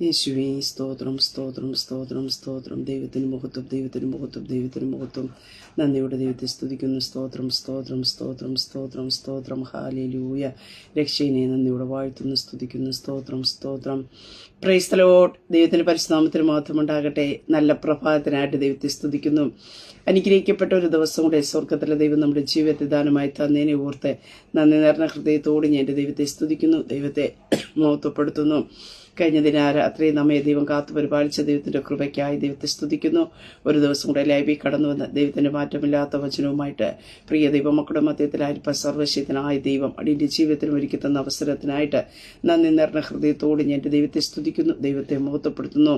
യേശുവേ സ്തോത്രം സ്തോത്രം സ്തോത്രം സ്തോത്രം. ദൈവത്തിന് മഹത്വം, ദൈവത്തിന് മഹത്വം, ദൈവത്തിന് മഹത്വം. നന്ദിയുടെ ദൈവത്തെ സ്തുതിക്കുന്നു. സ്തോത്രം സ്തോത്രം സ്തോത്രം സ്തോത്രം സ്തോത്രം. ഹല്ലേലൂയ. രക്ഷയെ നന്ദിയോടെ വാഴ്ത്തുന്നു, സ്തുതിക്കുന്നു. സ്തോത്രം സ്തോത്രം. Praise the Lord. ദൈവത്തിന്റെ പരിശുദ്ധനാമത്തിന് മഹത്വമുണ്ടാകട്ടെ. നല്ല പ്രഭാതത്തിനായിട്ട് ദൈവത്തെ സ്തുതിക്കുന്നു. അനുഗ്രഹിക്കപ്പെട്ട ഒരു ദിവസം കൂടെ സ്വർഗത്തിലെ ദൈവം നമ്മുടെ ജീവിതത്തെ ദാനമായി തന്നതിനെ ഓർത്ത് നന്ദി നിറഞ്ഞ ഹൃദയത്തോട് ഞാൻ എൻ്റെ ദൈവത്തെ സ്തുതിക്കുന്നു, ദൈവത്തെ മഹത്വപ്പെടുത്തുന്നു. കഴിഞ്ഞ ദിനാരാത്രി നമ്മെ ദൈവം കാത്തു പരിപാലിച്ച ദൈവത്തിന്റെ കൃപയ്ക്കായി ദൈവത്തെ സ്തുതിക്കുന്നു. ഒരു ദിവസം കൂടെ ലൈവിൽ കടന്നു വന്ന് ദൈവത്തിന്റെ മാറ്റമില്ലാത്ത വചനവുമായിട്ട് പ്രിയ ദൈവമക്കളുടെ മധ്യത്തിലായിരിക്കാൻ സർവശക്തനായ ദൈവം അടിയുടെ ജീവിതത്തിൽ ഒരുക്കി തന്ന അവസരത്തിനായിട്ട് നന്ദി നിറഞ്ഞ ഹൃദയത്തോട് ഞാൻ എൻ്റെ ദൈവത്തെ സ്തുതിക്കുന്നു, ദൈവത്തെ മഹത്വപ്പെടുത്തുന്നു.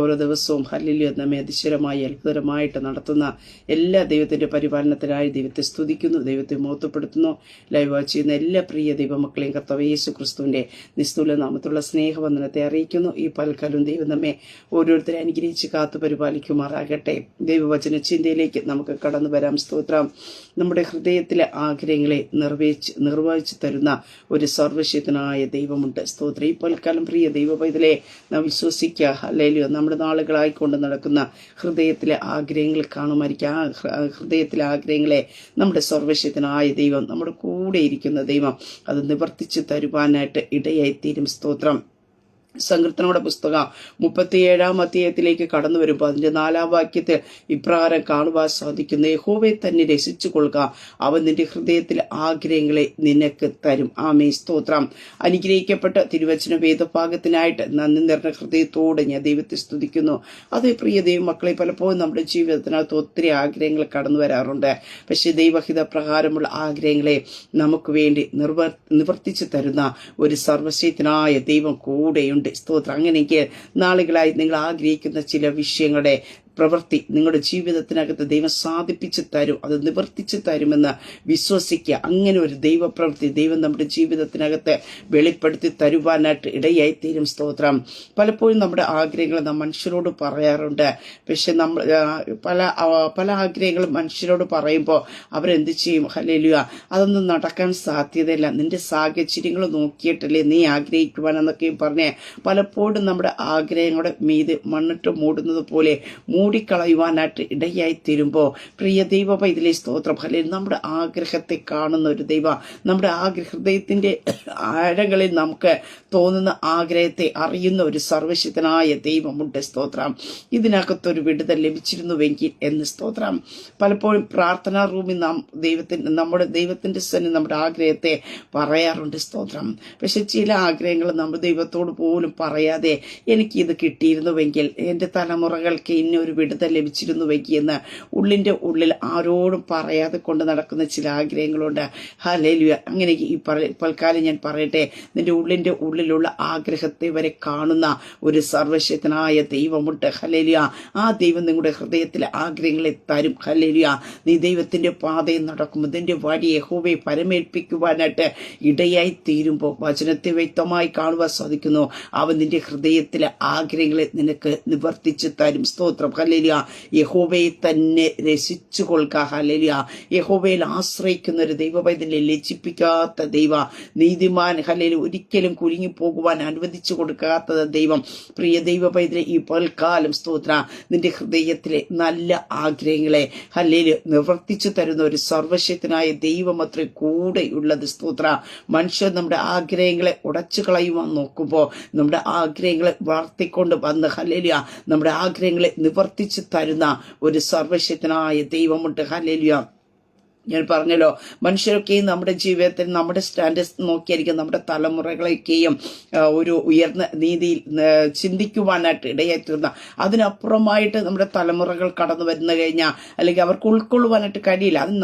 ഓരോ ദിവസവും ഹല്ലേലൂയ നമ്മെ അതിശയമായി അത്ഭുതമായിട്ട് നടത്തുന്ന എല്ലാ ദൈവത്തിന്റെ പരിപാലനത്തിനായി ദൈവത്തെ സ്തുതിക്കുന്നു, ദൈവത്തെ മഹത്വപ്പെടുത്തുന്നു. ലൈവ് വാച്ച് ചെയ്യുന്ന എല്ലാ പ്രിയ ദൈവമക്കളെയും കർത്താവ് യേശു ക്രിസ്തുവിന്റെ നിസ്തുല നാമത്തുള്ള സ്നേഹവന്ദനത്തെ അറിയിക്കുന്നു. ഈ പൽക്കാലം ദൈവം നമ്മെ ഓരോരുത്തരെ അനുഗ്രഹിച്ച് കാത്തു പരിപാലിക്കുമാറാകട്ടെ. ദൈവവചന ചിന്തയിലേക്ക് നമുക്ക് കടന്നു വരാം. സ്തോത്രം. നമ്മുടെ ഹൃദയത്തിലെ ആഗ്രഹങ്ങളെ നിർവഹിച്ചു തരുന്ന ഒരു സർവശക്തനായ ദൈവമുണ്ട്. സ്തോത്രം. ഈ പൽക്കാലം പ്രിയ ദൈവ പൈതലെ നാം വിശ്വസിക്കുക. ഹല്ലേലൂയ. നമ്മുടെ നാളുകളായിക്കൊണ്ട് നടക്കുന്ന ഹൃദയത്തിലെ ആഗ്രഹങ്ങൾ കാണുമായിരിക്കും. ആ ഹൃദയത്തിലെ ആഗ്രഹങ്ങളെ നമ്മുടെ സർവശക്തനായ ദൈവം, നമ്മുടെ കൂടെ ഇരിക്കുന്ന ദൈവം അത് നിവർത്തിച്ച് തരുവാനായിട്ട് ഇടയായിത്തീരും. സ്തോത്രം. സങ്കീർത്തനങ്ങളുടെ പുസ്തകം 37 അധ്യായത്തിലേക്ക് കടന്നു വരുമ്പോൾ അതിന്റെ 4 വാക്യത്തിൽ ഇപ്രകാരം കാണുവാൻ സാധിക്കുന്ന: യഹോവയെ തന്നെ രസിച്ചു കൊള്ളുക, അവൻ നിന്റെ ഹൃദയത്തിൽ ആഗ്രഹങ്ങളെ നിനക്ക് തരും. ആമേൻ. സ്തോത്രം. അനുഗ്രഹിക്കപ്പെട്ട തിരുവചന വേദഭാഗത്തിനായിട്ട് നന്ദി നിറഞ്ഞ ഹൃദയത്തോടെ ഞാൻ ദൈവത്തെ സ്തുതിക്കുന്നു. അതേ പ്രിയ ദൈവമക്കളെ, പലപ്പോഴും നമ്മുടെ ജീവിതത്തിനകത്ത് ഒത്തിരി ആഗ്രഹങ്ങൾ കടന്നു വരാറുണ്ട്. പക്ഷേ ദൈവഹിത പ്രകാരമുള്ള ആഗ്രഹങ്ങളെ നമുക്ക് വേണ്ടി നിവർത്തിച്ചു തരുന്ന ഒരു സർവശക്തനായ ദൈവം കൂടെയുണ്ട്. സ്തോത്രം. അങ്ങനെയെങ്കിൽ നാളുകളായി നിങ്ങൾ ആഗ്രഹിക്കുന്ന ചില വിഷയങ്ങളുടെ പ്രവൃത്തി നിങ്ങളുടെ ജീവിതത്തിനകത്ത് ദൈവം സാധിപ്പിച്ചു തരും, അത് നിവർത്തിച്ചു തരുമെന്ന് വിശ്വസിക്കുക. അങ്ങനെ ഒരു ദൈവപ്രവൃത്തി ദൈവം നമ്മുടെ ജീവിതത്തിനകത്ത് വെളിപ്പെടുത്തി തരുവാനായിട്ട് ഇടയായിത്തീരും. സ്തോത്രം. പലപ്പോഴും നമ്മുടെ ആഗ്രഹങ്ങൾ നാം മനുഷ്യരോട് പറയാറുണ്ട്. പക്ഷെ നമ്മൾ പല ആഗ്രഹങ്ങളും മനുഷ്യരോട് പറയുമ്പോൾ അവരെന്ത് ചെയ്യും? ഹല്ലേലൂയ. അതൊന്നും നടക്കാൻ സാധ്യതയില്ല, നിന്റെ സാഹചര്യങ്ങൾ നോക്കിയിട്ടല്ലേ നീ ആഗ്രഹിക്കുവാനെന്നൊക്കെയും പറഞ്ഞ് പലപ്പോഴും നമ്മുടെ ആഗ്രഹങ്ങളുടെ മീത് മണ്ണിട്ട് മൂടുന്നത് പോലെ മൂടിക്കളയുവാനായിട്ട് ഇടയായി തീരുമ്പോൾ പ്രിയ ദൈവ പൈതലേ സ്തോത്രം. ഫലം നമ്മുടെ ആഗ്രഹത്തെ കാണുന്ന ഒരു ദൈവ, നമ്മുടെ ഹൃദയത്തിന്റെ ആഴങ്ങളിൽ നമുക്ക് തോന്നുന്ന ആഗ്രഹത്തെ അറിയുന്ന ഒരു സർവശക്തനായ ദൈവമുണ്ട്. സ്തോത്രം. ഇതിനകത്തൊരു വിടുതൽ ലഭിച്ചിരുന്നുവെങ്കിൽ എന്ന്. സ്തോത്രം. പലപ്പോഴും പ്രാർത്ഥനാ റൂമിൽ നാം ദൈവത്തിന്റെ സന്നിധി നമ്മുടെ ആഗ്രഹത്തെ പറയാറുണ്ട്. സ്തോത്രം. പക്ഷെ ചില ആഗ്രഹങ്ങൾ നമ്മൾ ദൈവത്തോട് പോലും പറയാതെ എനിക്കിത് കിട്ടിയിരുന്നുവെങ്കിൽ, എൻ്റെ തലമുറകൾക്ക് ഇന്നൊരു വിടുതൽ ലഭിച്ചിരുന്നുവെങ്കിൽ എന്ന് ഉള്ളിൻ്റെ ഉള്ളിൽ ആരോടും പറയാതെ കൊണ്ട് നടക്കുന്ന ചില ആഗ്രഹങ്ങളുണ്ട്. ഹല്ലേലൂയ. അങ്ങനെ ഈ പൽക്കാലം ഞാൻ പറയട്ടെ, നിന്റെ ഉള്ളിൻ്റെ ഉള്ളിലുള്ള ആഗ്രഹത്തെ വരെ കാണുന്ന ഒരു സർവശക്തനായ ദൈവമുണ്ട്. ഹല്ലേലൂയ. ആ ദൈവം നിങ്ങളുടെ ഹൃദയത്തിലെ ആഗ്രഹങ്ങളെ തരും. ഹല്ലേലൂയ. നീ ദൈവത്തിന്റെ പാതയിൽ നടക്കുമ്പോൾ നിന്റെ വഴി യഹോവയെ പരമേൽപ്പിക്കുവാനായിട്ട് ഇടയായി തീരുമ്പോൾ വചനത്തെ വ്യക്തമായി കാണുവാൻ സാധിക്കുന്നു. അവൻ നിന്റെ ഹൃദയത്തിലെ ആഗ്രഹങ്ങളെ നിനക്ക് നിവർത്തിച്ച് തരും. സ്തോത്രം. ഹല്ലേലൂയ. യഹോവയെ തന്നെ രസിച്ചു കൊള്ളുക. ഹല്ലേലൂയ. യഹോവയിൽ ആശ്രയിക്കുന്ന ഒരു ദൈവപൈതലെ ലജ്ജിപ്പിക്കാത്ത ദൈവ, നീതിമാൻ ഹല്ലേലൂയ ഒരിക്കലും കുലുങ്ങി പോകുവാൻ അനുവദിച്ചു കൊടുക്കാത്ത ദൈവം. പ്രിയ ദൈവപൈതലെ, ഈ പൽക്കാലം സ്തോത്ര നിന്റെ ഹൃദയത്തിലെ നല്ല ആഗ്രഹങ്ങളെ ഹല്ലേലൂയ നിവർത്തിച്ചു തരുന്ന ഒരു സർവശക്തനായ ദൈവം അത്ര കൂടെയുള്ളത്. സ്തോത്ര. മനുഷ്യർ നമ്മുടെ ആഗ്രഹങ്ങളെ ഉടച്ചു കളയുവാൻ നോക്കുമ്പോൾ നമ്മുടെ ആഗ്രഹങ്ങളെ വളർത്തിക്കൊണ്ട് വന്ന് ഹല്ലേലൂയ നമ്മുടെ ആഗ്രഹങ്ങളെ നിവർത്തിച്ചു തരുന്ന ഒരു സർവശക്തനായ ദൈവമുണ്ട്. ഹല്ലേലൂയ. ഞാൻ പറഞ്ഞല്ലോ, മനുഷ്യരൊക്കെയും നമ്മുടെ ജീവിതത്തിൽ നമ്മുടെ സ്റ്റാൻഡേർഡ്സ് നോക്കിയായിരിക്കും നമ്മുടെ തലമുറകളൊക്കെയും ഒരു ഉയർന്ന രീതിയിൽ ചിന്തിക്കുവാനായിട്ട് ഇടയായിത്തീർന്ന. അതിനപ്പുറമായിട്ട് നമ്മുടെ തലമുറകൾ കടന്നു വരുന്ന കഴിഞ്ഞാൽ അല്ലെങ്കിൽ അവർക്ക് ഉൾക്കൊള്ളുവാനായിട്ട് കഴിയില്ല. അത്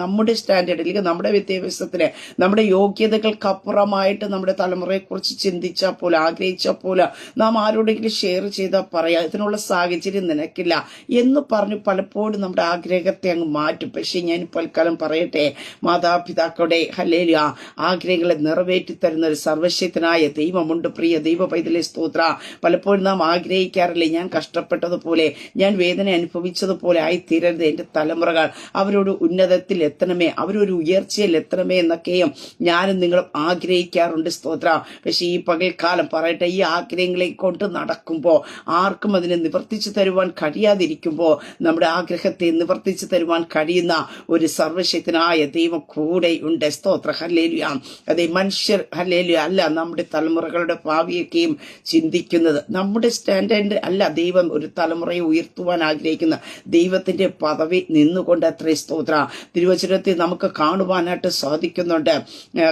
നമ്മുടെ സ്റ്റാൻഡേർഡ് അല്ലെങ്കിൽ നമ്മുടെ വിദ്യാഭ്യാസത്തിന് നമ്മുടെ യോഗ്യതകൾക്കപ്പുറമായിട്ട് നമ്മുടെ തലമുറയെക്കുറിച്ച് ചിന്തിച്ചാൽ പോലും ആഗ്രഹിച്ചാൽ പോലും നാം ആരോടെങ്കിലും ഷെയർ ചെയ്താൽ പറയാം ഇതിനുള്ള സാഹചര്യം നിനക്കില്ല എന്ന് പറഞ്ഞ് പലപ്പോഴും നമ്മുടെ ആഗ്രഹത്തെ അങ്ങ് മാറ്റും. പക്ഷേ ഞാൻ പകൽക്കാലം പറയട്ടെ, മാതാപിതാക്കളുടെ ഹല്ലേലൂയ ആഗ്രഹങ്ങളെ നിറവേറ്റി തരുന്ന ഒരു സർവശക്തനായ ദൈവമുണ്ട്. പ്രിയ ദൈവ പൈതലേ സ്തോത്ര. പലപ്പോഴും നാം ആഗ്രഹിക്കാറില്ലേ, ഞാൻ കഷ്ടപ്പെട്ടതുപോലെ, ഞാൻ വേദന അനുഭവിച്ചതുപോലെ ആയിത്തീരരുത് എൻ്റെ തലമുറകൾ, അവരോട് ഉന്നതത്തിൽ എത്തണമേ, അവരൊരു ഉയർച്ചയിൽ എത്തണമേ എന്നൊക്കെയും ഞാനും നിങ്ങളും ആഗ്രഹിക്കാറുണ്ട്. സ്തോത്ര. പക്ഷെ ഈ പകൽക്കാലം പറയട്ടെ, ഈ ആഗ്രഹങ്ങളെ കൊണ്ട് നടക്കുമ്പോൾ ആർക്കും അതിനെ നിവർത്തിച്ചു തരുവാൻ കഴിയാതിരിക്കുമ്പോൾ നമ്മുടെ ആഗ്രഹത്തെ നിവർത്തിച്ചു തരുവാൻ കഴിയുന്ന ഒരു സർവശക്തനായ ദൈവം കൂടെ ഉണ്ട്. സ്തോത്ര. ഹല്ലേലൂയ. അതേ മനുഷ്യർ ഹല്ലേലൂയ അല്ല നമ്മുടെ തലമുറകളുടെ ഭാവിയൊക്കെയും ചിന്തിക്കുന്നത്. നമ്മുടെ സ്റ്റാൻഡേർഡ് അല്ല ദൈവം ഒരു തലമുറയെ ഉയർത്തുവാൻ ആഗ്രഹിക്കുന്ന ദൈവത്തിന്റെ പദവി നിന്നുകൊണ്ട് അത്രേ. സ്തോത്ര. തിരുവചനത്തിൽ നമുക്ക് കാണുവാനായിട്ട് സാധിക്കുന്നുണ്ട്.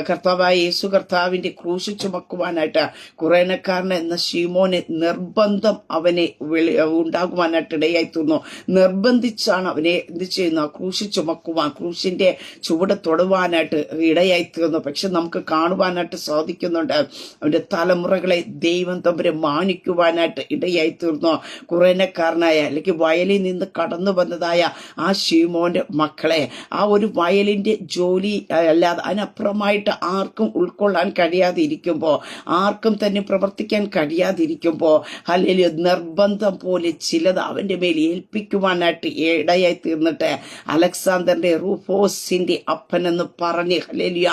കർത്താവായ യേശു കർത്താവിന്റെ ക്രൂശ് ചുമക്കുവാനായിട്ട് കുറേനക്കാരൻ എന്ന ശീമോനെ നിർബന്ധം അവനെ ഉണ്ടാകുവാനായിട്ട് ഇടയായി തീർന്നു. നിർബന്ധിച്ചാണ് അവനെ എന്ത് ചെയ്യുന്ന ക്രൂശ് ചുമക്കുവാൻ, ക്രൂശിന്റെ ചുവട് തൊടുവാനായിട്ട് ഇടയായി തീർന്നു. പക്ഷെ നമുക്ക് കാണുവാനായിട്ട് സാധിക്കുന്നുണ്ട് അവന്റെ തലമുറകളെ ദൈവം തമ്പുരെ മാനിക്കുവാനായിട്ട് ഇടയായി തീർന്നു. കുറേനക്കാരനായ അല്ലെങ്കിൽ വയലിൽ നിന്ന് കടന്നു വന്നതായ ആ ശീമോന്റെ മക്കളെ ആ ഒരു വയലിന്റെ ജോലി അല്ലാതെ അതിനപ്പുറമായിട്ട് ആർക്കും ഉൾക്കൊള്ളാൻ കഴിയാതെ ഇരിക്കുമ്പോൾ, ആർക്കും തന്നെ പ്രവർത്തിക്കാൻ കഴിയാതിരിക്കുമ്പോൾ ഹല്ലേലൂയ നിർബന്ധം പോലെ ചിലത് അവന്റെ മേൽ ഏൽപ്പിക്കുവാനായിട്ട് ഇടയായി തീർന്നിട്ട് അലക്സാണ്ടറിന്റെ റൂഫോസിന്റെ അപ്പനെന്ന് പറഞ്ഞ് ഹല്ലേലൂയ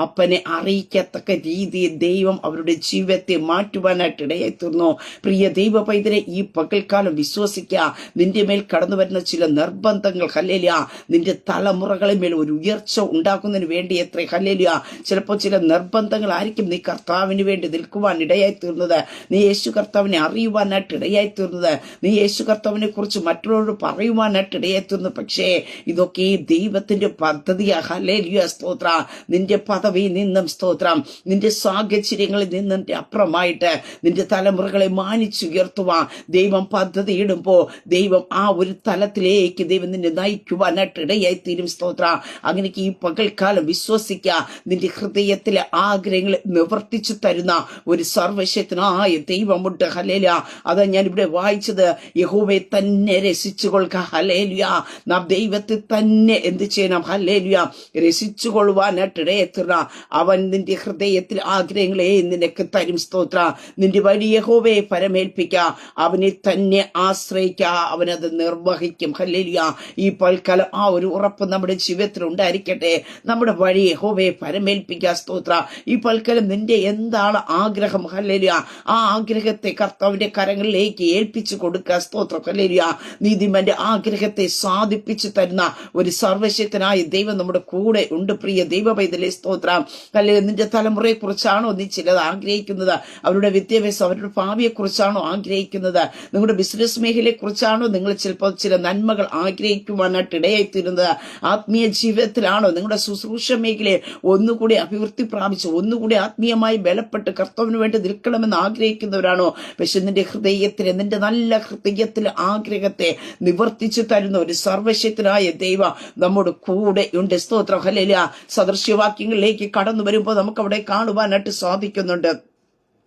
അപ്പനെ അറിയിക്കത്തക്ക രീതിയിൽ ദൈവം അവരുടെ ജീവിതത്തെ മാറ്റുവാനായിട്ട് ഇടയായി തീർന്നു. പ്രിയ ദൈവ പൈതലെ, ഈ പകൽക്കാലം വിശ്വസിക്കുക, നിന്റെ മേൽ കടന്നു വരുന്ന ചില നിർബന്ധങ്ങൾ ഹല്ലേലൂയ നിന്റെ തലമുറകളിൽ മേൽ ഒരു ഉയർച്ച ഉണ്ടാക്കുന്നതിന് വേണ്ടി എത്ര ഹല്ലേലൂയ ചിലപ്പോൾ ചില നിർബന്ധങ്ങളായിരിക്കും നീ കർത്താവിന് വേണ്ടി നിൽക്കുവാൻ ഇടയായി തീർന്നത്, നീ യേശു കർത്താവിനെ അറിയുവാനായിട്ട് ഇടയായി തീർന്നത്, നീ യേശു കർത്താവിനെ കുറിച്ച് മറ്റുള്ളവരോട് പറയുവാനായിട്ട് ഇടയായി തീർന്നു. പക്ഷേ ഇതൊക്കെ ദൈവത്തിന്റെ പദ്ധതിയാ. ഹല്ലേലൂയ സ്തോത്ര. നിന്റെ പദവിയിൽ നിന്നും സ്തോത്രം, നിന്റെ സാഹചര്യങ്ങളിൽ നിന്നും അപ്പുറമായിട്ട് നിന്റെ തലമുറകളെ മാനിച്ചുയർത്തുവാൻ ദൈവം പദ്ധതി ഇടുമ്പോൾ ദൈവം ആ ഒരു തലത്തിലേക്ക് ദൈവം നിന്നെ നയിക്കുവാനായിട്ട് ഇടയായി തീരും. സ്തോത്ര. അങ്ങനെ ഈ പകൽക്കാലം വിശ്വസിക്കുക, നിന്റെ ഹൃദയത്തിലെ ആഗ്രഹങ്ങളെ നിവർത്തിച്ചു തരുന്ന ഒരു സർവശക്തനായ ദൈവമുണ്ട്. ഹല്ലേലൂയ. അതാ ഞാൻ ഇവിടെ വായിച്ചത്, യഹോവയെ തന്നെ രസിച്ചുകൊള്ളുക. ഹല്ലേലൂയ. നാം ദൈവത്തെ തന്നെ എന്ത് ചെയ്യണം? ഹല്ലേലൂയ രസിച്ചുകൊള്ളുവാനായിട്ട് ഇടയെത്തുക. അവൻ നിന്റെ ഹൃദയത്തിൽ ആഗ്രഹങ്ങളെ നിനക്ക് തരും. സ്തോത്ര. നിന്റെ വഴി യഹോവയെ പരമേൽപ്പിക്കുക, അവനെ തന്നെ ആശ്രയിക്കുക, അവനത് നിർവഹിക്കും. ഹല്ലേലൂയ. ഈ പൽക്കാലം ആ ഒരു ഉറപ്പ് നമ്മുടെ ജീവിതത്തിൽ ഉണ്ടായിരിക്കട്ടെ. നമ്മുടെ വഴി യഹോവയെ പരമേൽപ്പിക്കുക. സ്തോത്ര. ഈ പൽക്കാലം നിന്റെ എന്താണ് ആഗ്രഹം? ഹല്ലേലൂയ ആ ആഗ്രഹത്തെ കർത്താവിന്റെ കരങ്ങളിലേക്ക് ഏൽപ്പിച്ചു കൊടുക്കുക. സ്തോത്രം. ഹല്ലേലൂയ. നീതിമാന്റെ ആഗ്രഹത്തെ സാധിപ്പിച്ചു തരുന്ന ഒരു സർവശക്തനായ ദൈവം നമ്മുടെ കൂടെ ഉണ്ട്. പ്രിയ ദൈവ പൈതലേ സ്തോത്രം. അല്ലെങ്കിൽ നിന്റെ തലമുറയെ കുറിച്ചാണോ നീ ചിലത് ആഗ്രഹിക്കുന്നത്? അവരുടെ വിദ്യാഭ്യാസം, അവരുടെ ഭാവിയെ കുറിച്ചാണോ ആഗ്രഹിക്കുന്നത്? നിങ്ങളുടെ ബിസിനസ് മേഖലയെ കുറിച്ചാണോ നിങ്ങൾ ചിലപ്പോൾ ചില നന്മകൾ ആഗ്രഹിക്കുവാനായിട്ട് ഇടയായിത്തീരുന്നത്? ആത്മീയ ജീവിതത്തിലാണോ? നിങ്ങളുടെ ശുശ്രൂഷ മേഖലയെ ഒന്നുകൂടി അഭിവൃദ്ധി പ്രാപിച്ച് ഒന്നുകൂടി ആത്മീയമായി ബലപ്പെട്ട് കർത്താവിന് വേണ്ടി നിൽക്കണമെന്ന് ആഗ്രഹിക്കുന്നവരാണോ? പക്ഷെ നിന്റെ ഹൃദയത്തിലെ, നിന്റെ നല്ല ഹൃദയത്തിലെ ആഗ്രഹത്തെ നിവർത്തിച്ചു തരുന്ന ഒരു സർവശക്തനായ ദൈവം നമ്മുടെ കൂടെ ഉണ്ട്. സ്തോത്രം. ഹല്ലേലൂയ. സദൃശ്യവാക്യങ്ങളിലേക്ക് കടന്നു വരുമ്പോൾ നമുക്ക് അവിടെ കാണുവാനായിട്ട് സാധിക്കുന്നുണ്ട്.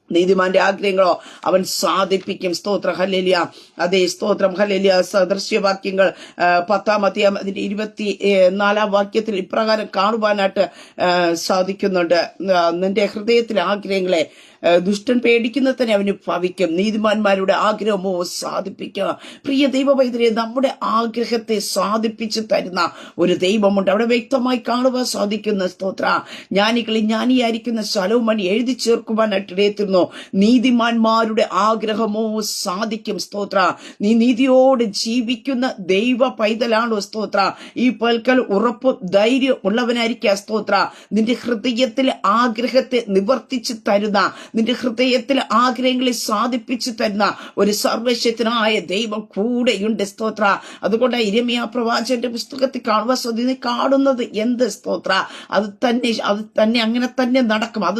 നീതിമാന്റെ ആഗ്രഹങ്ങളോ അവൻ സാധിപ്പിക്കും. സ്തോത്രം. ഹല്ലേലൂയ. അതേ സ്തോത്രം. ഹല്ലേലൂയ. സദൃശ്യവാക്യങ്ങൾ 10-ാം അധ്യായം അതിന്റെ 24-ാം വാക്യത്തിൽ ഇപ്രകാരം കാണുവാനായിട്ട് സാധിക്കുന്നുണ്ട്. നിന്റെ ഹൃദയത്തിലെ ആഗ്രഹങ്ങളെ ദുഷ്ടൻ പേടിക്കുന്നത് തന്നെ അവന് ഭവിക്കും, നീതിമാന്മാരുടെ ആഗ്രഹമോ സാധിപ്പിക്കുക. പ്രിയ ദൈവപൈതലേ, നമ്മുടെ ആഗ്രഹത്തെ സാധിപ്പിച്ചു തരുന്ന ഒരു ദൈവമുണ്ട്. അവിടെ വ്യക്തമായി കാണുവാൻ സാധിക്കുന്ന സ്തോത്ര. ജ്ഞാനികളിൽ ജ്ഞാനിയായിരിക്കുന്ന ശലോമോൻ എഴുതി ചേർക്കുവാനായിട്ട് ഇടയെത്തുന്നു, നീതിമാന്മാരുടെ ആഗ്രഹമോ സാധിക്കും. സ്തോത്ര. നീ നീതിയോട് ജീവിക്കുന്ന ദൈവ പൈതലാണോ? സ്തോത്ര. ഈ പൽക്കൽ ഉറപ്പ് ധൈര്യം ഉള്ളവനായിരിക്കുക. സ്തോത്ര. നിന്റെ ഹൃദയത്തിലെ ആഗ്രഹത്തെ നിവർത്തിച്ചു തരുന്ന, നിന്റെ ഹൃദയത്തിൽ ആഗ്രഹങ്ങളെ സാധിപ്പിച്ചു തരുന്ന ഒരു സർവശക്തനായ ദൈവം കൂടെയുണ്ട്. സ്തോത്ര. അതുകൊണ്ട് ഇരമ്യാ പ്രവാചകന്റെ പുസ്തകത്തിൽ കാണുവാൻ സാധിക്കും, കാണുന്നത് എന്ത്? സ്തോത്ര. അത് തന്നെ അങ്ങനെ തന്നെ നടക്കും. അത്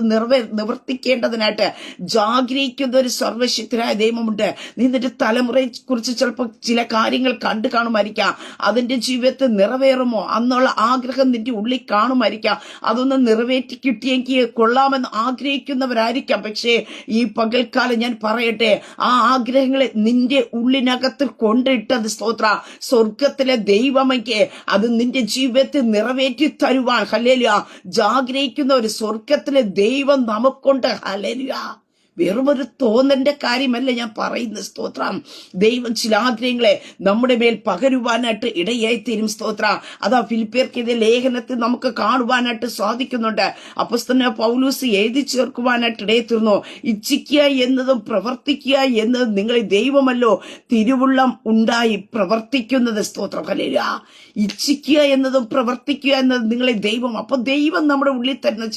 നിവർത്തിക്കേണ്ടതിനായിട്ട് ജാഗ്രഹിക്കുന്ന ഒരു സർവശക്തനായ ദൈവമുണ്ട്. നീ നിന്റെ തലമുറയെ കുറിച്ച് ചിലപ്പോൾ ചില കാര്യങ്ങൾ കണ്ടു കാണുമായിരിക്കാം. അതിന്റെ ജീവിതത്തിൽ നിറവേറുമോ എന്നുള്ള ആഗ്രഹം നിന്റെ ഉള്ളിൽ കാണുമായിരിക്കാം. അതൊന്ന് നിറവേറ്റി കിട്ടിയെങ്കിൽ കൊള്ളാമെന്ന് ആഗ്രഹിക്കുന്നവരായിരിക്കാം. പക്ഷേ ഈ പകൽക്കാലം ഞാൻ പറയട്ടെ, ആ ആഗ്രഹങ്ങളെ നിന്റെ ഉള്ളിനകത്ത് കൊണ്ടിട്ടത് സ്തോത്ര സ്വർഗത്തിലെ ദൈവമയ്ക്ക് അത് നിന്റെ ജീവിതത്തിൽ നിറവേറ്റി തരുവാൻ ഹല്ലേലൂയ ആഗ്രഹിക്കുന്ന ഒരു സ്വർഗത്തിലെ ദൈവം നമുക്കുണ്ട്. ഹല്ലേലൂയ. വെറുമൊരു തോന്നലിന്റെ കാര്യമല്ല ഞാൻ പറയുന്ന സ്തോത്രം. ദൈവം ചില ആഗ്രഹങ്ങളെ നമ്മുടെ മേൽ പകരുവാനായിട്ട് ഇടയായി തീരും സ്തോത്ര. അതാ ഫിലിപ്പിയർക്കെതിരെ ലേഖനത്തിൽ നമുക്ക് കാണുവാനായിട്ട് സാധിക്കുന്നുണ്ട്. അപ്പോസ്തലനായ പൗലോസ് എഴുതി ചേർക്കുവാനായിട്ട് ഇടയത്തീർന്നു. ഇച്ഛിക്കുക എന്നതും പ്രവർത്തിക്കുക എന്നതും നിങ്ങളിൽ ദൈവമല്ലോ തിരുവുള്ളം ഉണ്ടായി പ്രവർത്തിക്കുന്നത് സ്തോത്രം. ഹല്ലേലൂയ. ഇച്ഛിക്കുക എന്നതും പ്രവർത്തിക്കുക എന്നതും നിങ്ങളെ ദൈവം. അപ്പൊ ദൈവം നമ്മുടെ ഉള്ളിൽ തരുന്ന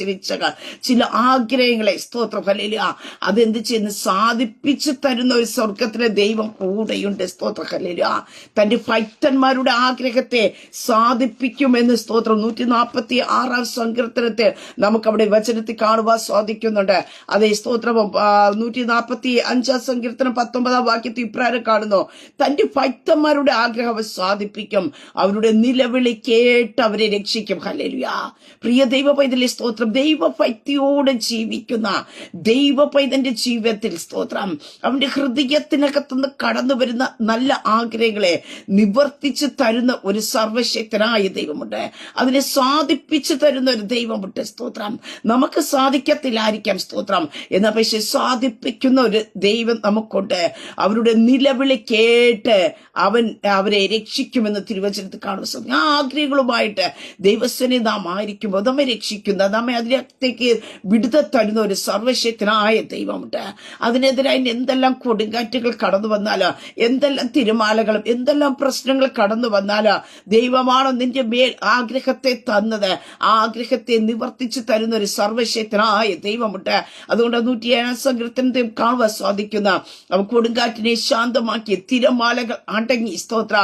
ചില ആഗ്രഹങ്ങളെ സ്തോത്രം. ഹല്ലേലൂയ. അതെന്ത് ചെയ്യുന്നു? സാധിപ്പിച്ചു തരുന്ന ഒരു സ്വർഗത്തിലെ ദൈവം കൂടെയുണ്ട് സ്തോത്രം. ഹല്ലേലൂയ. തന്റെ ഭക്തന്മാരുടെ ആഗ്രഹത്തെ സാധിപ്പിക്കുമെന്ന് സ്തോത്രം 146 സങ്കീർത്തനത്തിൽ നമുക്കവിടെ വചനത്തിൽ കാണുവാൻ സാധിക്കുന്നുണ്ട്. അതേ സ്തോത്രം 145 സങ്കീർത്തനം 19 വാക്യത്തിൽ ഇപ്രകാരം കാണുന്നു, തന്റെ ഭക്തന്മാരുടെ ആഗ്രഹം അവർ സാധിപ്പിക്കും, അവരുടെ നിലവിളി കേട്ട് അവരെ രക്ഷിക്കും. ഹല്ലേലൂയ. പ്രിയ ദൈവ പൈതലേ സ്തോത്രം. ദൈവഭക്തിയോടെ ജീവിക്കുന്ന ദൈവ പൈതന്റെ ജീവിതത്തിൽ സ്തോത്രം അവന്റെ ഹൃദയത്തിനകത്തുനിന്ന് കടന്നു വരുന്ന നല്ല ആഗ്രഹങ്ങളെ നിവർത്തിച്ചു തരുന്ന ഒരു സർവശക്തനായ ദൈവമുണ്ട്. അതിനെ സാധിപ്പിച്ചു തരുന്ന ഒരു ദൈവമുണ്ട് സ്തോത്രം. നമുക്ക് സാധിക്കത്തില്ലായിരിക്കാം സ്തോത്രം, എന്നാൽ പക്ഷെ സാധിപ്പിക്കുന്ന ഒരു ദൈവം നമുക്കുണ്ട്. അവരുടെ നിലവിളി കേട്ട് അവരെ രക്ഷിക്കുമെന്ന് തിരുവചനത്തിൽ കാണുന്ന സമയം ആ ആഗ്രഹങ്ങളുമായിട്ട് ദൈവസനെ നാം ആയിരിക്കുമ്പോൾ നമ്മെ രക്ഷിക്കുന്ന, നമ്മെ അതിനകത്തേക്ക് വിടുതൽ തരുന്ന ഒരു സർവശക്തനായ ദൈവമുണ്ട്. അതിനെതിരായി എന്തെല്ലാം കൊടുങ്കാറ്റുകൾ കടന്നു വന്നാലോ, എന്തെല്ലാം തിരുമാലകളും എന്തെല്ലാം പ്രശ്നങ്ങൾ കടന്നു വന്നാലോ, ദൈവമാണോ നിന്റെ മേൽ ആഗ്രഹത്തെ തന്നത്, ആ ആഗ്രഹത്തെ നിവർത്തിച്ചു തരുന്ന ഒരു സർവശക്തനായ ദൈവമുണ്ട്. അതുകൊണ്ട് 107 സങ്കീർത്തനത്തിൽ കാണുവാൻ സാധിക്കുന്ന കൊടുങ്കാറ്റിനെ ശാന്തമാക്കി തിരമാലകൾ അടങ്ങി സ്തോത്ര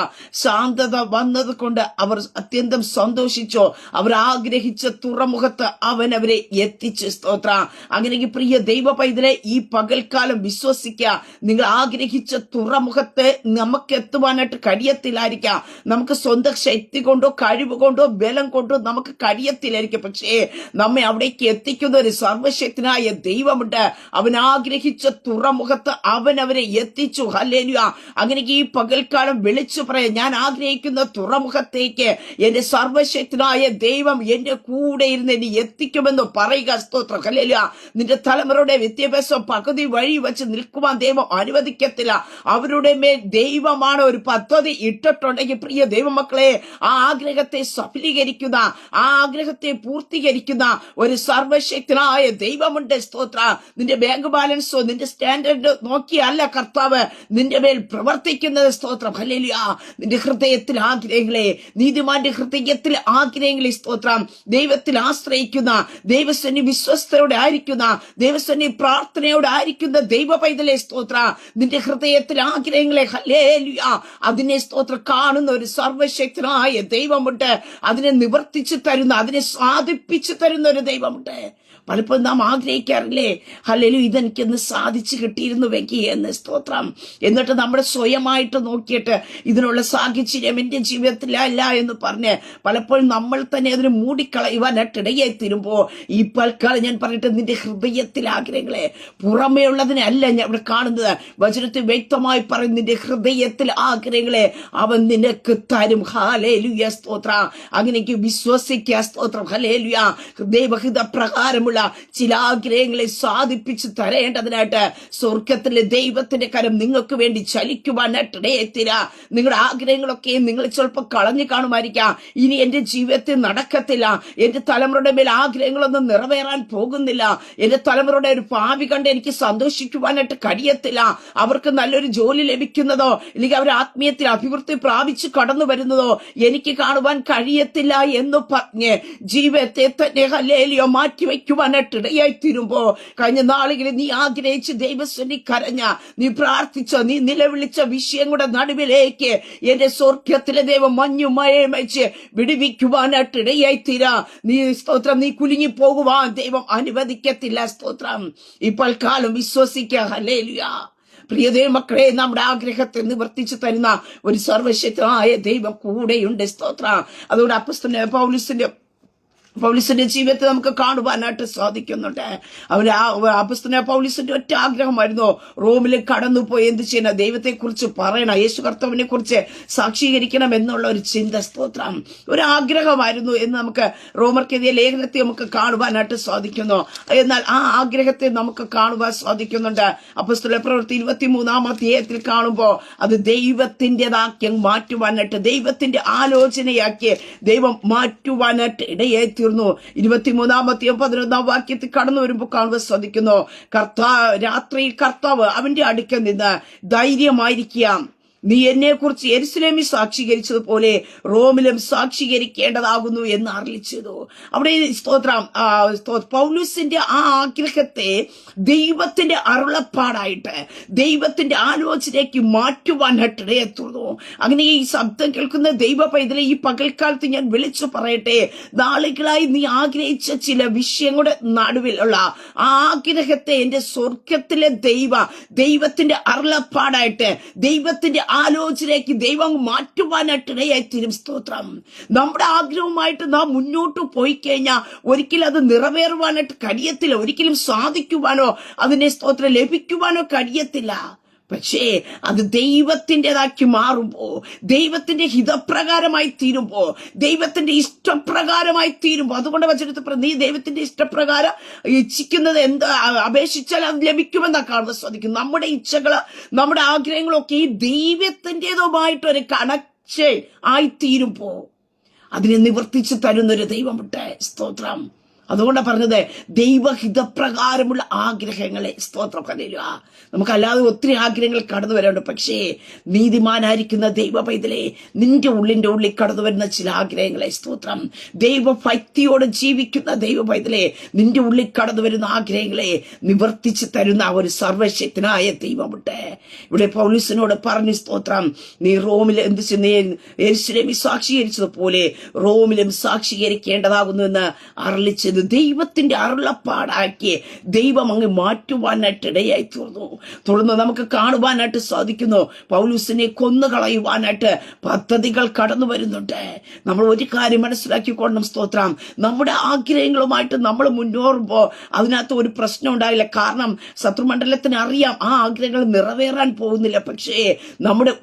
ശാന്തത വന്നത് കൊണ്ട് അവർ അത്യന്തം സന്തോഷിച്ചോ. അവർ ആഗ്രഹിച്ച തുറമുഖത്ത് അവൻ അവരെ എത്തിച്ചു സ്തോത്ര. അങ്ങനെ പ്രിയ ദൈവ പൈതലെ ഈ പകൽക്കാലം വിശ്വസിക്കുക, നിങ്ങൾ ആഗ്രഹിച്ച തുറമുഖത്ത് നമുക്ക് എത്തുവാനായിട്ട് കഴിയത്തില്ലായിരിക്കാം. നമുക്ക് സ്വന്തം ശക്തി കൊണ്ടോ കഴിവ് കൊണ്ടോ ബലം കൊണ്ടോ നമുക്ക് കഴിയത്തില്ലായിരിക്കും. പക്ഷേ നമ്മെ അവിടേക്ക് എത്തിക്കുന്ന ഒരു സർവശക്തനായ ദൈവമുണ്ട്. അവൻ ആഗ്രഹിച്ച തുറമുഖത്ത് അവൻ അവരെ എത്തിച്ചു. ഹല്ലേലൂയ. അങ്ങനെ ഈ പകൽക്കാലം വിളിച്ചു പറയാം, ഞാൻ ആഗ്രഹിക്കുന്ന തുറമുഖത്തേക്ക് എന്റെ സർവശക്തനായ ദൈവം എന്റെ കൂടെ ഇരുന്ന് എന്നെ എത്തിക്കുമെന്ന് പറയുക സ്തോത്രം. ഹല്ലേലൂയ. നിന്റെ തലമുറയുടെ വിദ്യാഭ്യാസം പകുതി വഴി വെച്ച് നിൽക്കുവാൻ ദൈവം അനുവദിക്കത്തില്ല. അവരുടെ മേൽ ദൈവമാണ് ഒരു പദ്ധതി ഇട്ടിട്ടുണ്ടെങ്കിൽ പ്രിയ ദൈവമക്കളെ, ആ ആഗ്രഹത്തെ സഫലീകരിക്കുന്ന, ആ ആഗ്രഹത്തെ പൂർത്തീകരിക്കുന്ന ഒരു സർവശക്തനായ ദൈവമുണ്ട് സ്തോത്ര. നിന്റെ ബാങ്ക് ബാലൻസോ നിന്റെ സ്റ്റാൻഡേർഡ് നോക്കിയല്ല കർത്താവ് നിന്റെ മേൽ പ്രവർത്തിക്കുന്നത് സ്തോത്രം. ഹല്ലേലൂയ. നിന്റെ ഹൃദയത്തിൽ ആഗ്രഹങ്ങളെ, നീതിമാന്റെ ഹൃദയത്തിൽ ആഗ്രഹങ്ങളെ സ്തോത്രം, ദൈവത്തിൽ ആശ്രയിക്കുന്ന, ദൈവസന്നി വിശ്വസ്തയോടെ ആയിരിക്കുന്ന, ദൈവസന്നി പ്രാർത്ഥനയോടെ ആയിരിക്കുന്ന ദൈവ പൈതലെ സ്തോത്ര, നിന്റെ ഹൃദയത്തിൽ ആഗ്രഹങ്ങളെ ഹല്ലേലൂയ അതിനെ സ്തോത്ര കാണുന്ന ഒരു സർവശക്തനായ ദൈവമുണ്ട്. അതിനെ നിവർത്തിച്ചു തരുന്ന, അതിനെ സാധിപ്പിച്ചു തരുന്ന ഒരു ദൈവമുണ്ട്. പലപ്പോഴും നാം ആഗ്രഹിക്കാറില്ലേ, ഹല്ലേലൂയ ഇതെനിക്കൊന്ന് സാധിച്ചു കിട്ടിയിരുന്നുവെങ്കിൽ എന്ന് സ്തോത്രം. എന്നിട്ട് നമ്മുടെ സ്വയമായിട്ട് നോക്കിയിട്ട് ഇതിനുള്ള സാഹചര്യം എന്റെ ജീവിതത്തിലല്ല എന്ന് പറഞ്ഞ് പലപ്പോഴും നമ്മൾ തന്നെ അതിന് മൂടിക്കളയുവാനായിട്ട് ഇടയായി തീരുമ്പോ ഈ പൽക്കാലം ഞാൻ പറഞ്ഞിട്ട് നിന്റെ ഹൃദയത്തിൽ ആഗ്രഹങ്ങളെ, പുറമേ ഉള്ളതിനെ അല്ല ഞാൻ ഇവിടെ കാണുന്നത്. വചനത്തിൽ വ്യക്തമായി പറയും, നിന്റെ ഹൃദയത്തിൽ ആഗ്രഹങ്ങളെ അവൻ നിനക്ക് തരും. ഹല്ലേലൂയ സ്തോത്ര. അങ്ങനെയൊക്കെ വിശ്വസിക്കുക സ്തോത്രം. ഹല്ലേലൂയ. ദൈവഹിത പ്രകാരമുള്ള ചില ആഗ്രഹങ്ങളെ സാധിപ്പിച്ചു തരേണ്ടതിനായിട്ട് സ്വർഗത്തിലെ ദൈവത്തിന്റെ കരം നിങ്ങൾക്ക് വേണ്ടി ചലിക്കുവാനായിട്ട് ഇടയെത്തില്ല. നിങ്ങളുടെ ആഗ്രഹങ്ങളൊക്കെ നിങ്ങൾ ചിലപ്പോൾ കളഞ്ഞു കാണുമായിരിക്കാം. ഇനി എന്റെ ജീവിതത്തിൽ നടക്കത്തില്ല, എന്റെ തലമുറയുടെ മേൽ ആഗ്രഹങ്ങളൊന്നും നിറവേറാൻ പോകുന്നില്ല, എന്റെ തലമുറയുടെ ഒരു ഭാവി കണ്ട് എനിക്ക് സന്തോഷിക്കുവാനായിട്ട് കഴിയത്തില്ല, അവർക്ക് നല്ലൊരു ജോലി ലഭിക്കുന്നതോ അല്ലെങ്കിൽ അവർ ആത്മീയത്തിൽ അഭിവൃദ്ധി പ്രാപിച്ചു കടന്നു വരുന്നതോ എനിക്ക് കാണുവാൻ കഴിയത്തില്ല എന്ന് പറഞ്ഞ് ജീവിതത്തെ തന്നെ ഹല്ലേലൂയ മാറ്റിവെക്കുവാനായിട്ട് ഇടയായി തീരുമ്പോ, കഴിഞ്ഞ നാളുകളിൽ നീ ആഗ്രഹിച്ച് ദൈവസന്നി കരഞ്ഞ, നീ പ്രാർത്ഥിച്ച, നീ നിലവിളിച്ച വിഷയങ്ങളുടെ നടുവിലേക്ക് എന്റെ സ്വർഗത്തിലെ ദൈവം മഞ്ഞുമഴയും വെച്ച് വിടുവിക്കുവാനായിട്ട് ഇടയായി തീരാ. നീ സ്തോത്രം, നീ കുലുങ്ങി പോകുവാൻ ദൈവം അനുവദിക്കത്തില്ല സ്തോത്രം. ഇപ്പോൾ കാലം വിശ്വസിക്കുക. ഹല്ലേലൂയ. പ്രിയ ദൈവമക്കളെ, നമ്മുടെ ആഗ്രഹത്തെ നിവർത്തിച്ചു തരുന്ന ഒരു സർവശക്തനായ ദൈവം കൂടെയുണ്ട് സ്തോത്ര. അതുകൊണ്ട് അപ്പോസ്തലനായ പൗലോസിന്റെ പൗലോസിന്റെ ജീവിതത്തെ നമുക്ക് കാണുവാനായിട്ട് സാധിക്കുന്നുണ്ട്. അപ്പോസ്തലനായ പൗലോസിന്റെ ഒറ്റ ആഗ്രഹമായിരുന്നു റോമിൽ കടന്നുപോയി എന്ത് ചെയ്യണം, ദൈവത്തെക്കുറിച്ച് പറയണം, യേശു കർത്താവിനെ കുറിച്ച് സാക്ഷീകരിക്കണം എന്നുള്ള ഒരു ചിന്ത, സ്തോത്രം, ഒരു ആഗ്രഹമായിരുന്നു എന്ന് നമുക്ക് റോമർക്കെതിരെ ലേഖനത്തെ നമുക്ക് കാണുവാനായിട്ട് സാധിക്കുന്നു. എന്നാൽ ആ ആഗ്രഹത്തെ നമുക്ക് കാണുവാൻ സാധിക്കുന്നുണ്ട്. അപ്പോസ്തല പ്രവൃത്തി 23-ാം അധ്യായത്തിൽ കാണുമ്പോൾ അത് ദൈവത്തിൻ്റെതാക്കി മാറ്റുവാനായിട്ട്, ദൈവത്തിന്റെ ആലോചനയാക്കി ദൈവം മാറ്റുവാനായിട്ട് ഇടയായി തീർന്നു. 23-ാമത്തെയും 11-ാം വാക്യത്തിൽ കടന്നു വരുമ്പോൾ കാണുവാൻ സാധിക്കുന്നു, രാത്രിയിൽ കർത്താവ് അവന്റെ അടുക്കൽ നിന്ന് ധൈര്യമായിരിക്കാം, നീ എന്നെക്കുറിച്ച് യെരുശലേമിൽ സാക്ഷീകരിച്ചതുപോലെ റോമിലും സാക്ഷീകരിക്കേണ്ടതാകുന്നു എന്ന് അരുളിച്ചതു. അവിടെ സ്തോത്രം, പൗലോസിന്റെ ആ ആഗ്രഹത്തെ ദൈവത്തിന്റെ അരുളപ്പാടായിട്ട് ദൈവത്തിന്റെ ആലോചനയ്ക്ക് മാറ്റുവാനായിട്ട് ഇടയെത്തുന്നു. അങ്ങനെ ഈ ശബ്ദം കേൾക്കുന്ന ദൈവ പൈതലെ ഈ പകൽക്കാലത്ത് ഞാൻ വിളിച്ചു പറയട്ടെ, നാളുകളായി നീ ആഗ്രഹിച്ച ചില വിഷയങ്ങളുടെ നടുവിലുള്ള ആഗ്രഹത്തെ എന്റെ സ്വർഗത്തിലെ ദൈവത്തിന്റെ അരുളപ്പാടായിട്ട് ദൈവത്തിന്റെ ആലോചനയ്ക്ക് ദൈവം മാറ്റുവാനായിട്ട് ഇടയായി തീരും. സ്തോത്രം. നമ്മുടെ ആഗ്രഹവുമായിട്ട് നാം മുന്നോട്ട് പോയി കഴിഞ്ഞാൽ ഒരിക്കലും അത് നിറവേറുവാനായിട്ട് കഴിയത്തില്ല, ഒരിക്കലും സാധിക്കുവാനോ അതിനെ സ്തോത്രം ലഭിക്കുവാനോ കഴിയത്തില്ല. പക്ഷേ അത് ദൈവത്തിൻ്റെതാക്കി മാറുമ്പോ, ദൈവത്തിന്റെ ഹിതപ്രകാരമായി തീരുമ്പോ, ദൈവത്തിന്റെ ഇഷ്ടപ്രകാരമായി തീരുമ്പോ, അതുകൊണ്ട് വചനത്തിൽ നീ ദൈവത്തിന്റെ ഇഷ്ടപ്രകാരം ഇച്ഛിക്കുന്നത് എന്താ അപേക്ഷിച്ചാൽ അത് ലഭിക്കുമെന്നാ കാണുവാൻ സാധിക്കും. നമ്മുടെ ഇച്ഛകള്, നമ്മുടെ ആഗ്രഹങ്ങളൊക്കെ ഈ ദൈവത്തിൻ്റെതുമായിട്ടൊരു കണക്ഷൻ ആയിത്തീരുമ്പോ അതിനെ നിവർത്തിച്ചു തരുന്നൊരു ദൈവമുണ്ട്. സ്തോത്രം. അതുകൊണ്ടാണ് പറഞ്ഞത് ദൈവഹിതപ്രകാരമുള്ള ആഗ്രഹങ്ങളെ, സ്തോത്രം. ഹല്ലേലൂയ. നമുക്കല്ലാതെ ഒത്തിരി ആഗ്രഹങ്ങൾ കടന്നു വരാറുണ്ട്. പക്ഷേ നീതിമാനായിരിക്കുന്ന ദൈവ പൈതലെ, നിന്റെ ഉള്ളിൽ കടന്നു വരുന്ന ചില ആഗ്രഹങ്ങളെ, സ്തോത്രം, ദൈവഭക്തിയോടെ ജീവിക്കുന്ന ദൈവ പൈതലെ, നിന്റെ ഉള്ളിൽ കടന്നു വരുന്ന ആഗ്രഹങ്ങളെ നിവർത്തിച്ചു തരുന്ന ഒരു സർവശക്തനായ ദൈവമുണ്ട്. ഇവിടെ പൗലോസിനോട് പറഞ്ഞു, സ്തോത്രം, നീ റോമിൽ എന്ത് യെരുശലേമിൽ സാക്ഷീകരിച്ചതുപോലെ റോമിലും സാക്ഷീകരിക്കേണ്ടതാകുന്നു എന്ന് അരുളിച്ചത് ദൈവത്തിന്റെ അരുളപ്പാടാക്കി ദൈവം അങ്ങ് മാറ്റുവാനായിട്ട് ഇടയായി തീർന്നു. തുടർന്ന് നമുക്ക് കാണുവാനായിട്ട് സാധിക്കുന്നു, പൗലോസിനെ കൊന്നുകളയുവാനായിട്ട് പദ്ധതികൾ കടന്നു വരുന്നുണ്ട്. നമ്മൾ ഒരു കാര്യം മനസ്സിലാക്കിക്കൊള്ളണം, സ്തോത്രം, നമ്മുടെ ആഗ്രഹങ്ങളുമായിട്ട് നമ്മൾ മുന്നോറുമ്പോൾ അതിനകത്ത് ഒരു പ്രശ്നം ഉണ്ടായില്ല. കാരണം ശത്രുമണ്ഡലത്തിന് അറിയാം ആ ആഗ്രഹങ്ങൾ നിറവേറാൻ പോകുന്നില്ല. പക്ഷേ നമ്മുടെ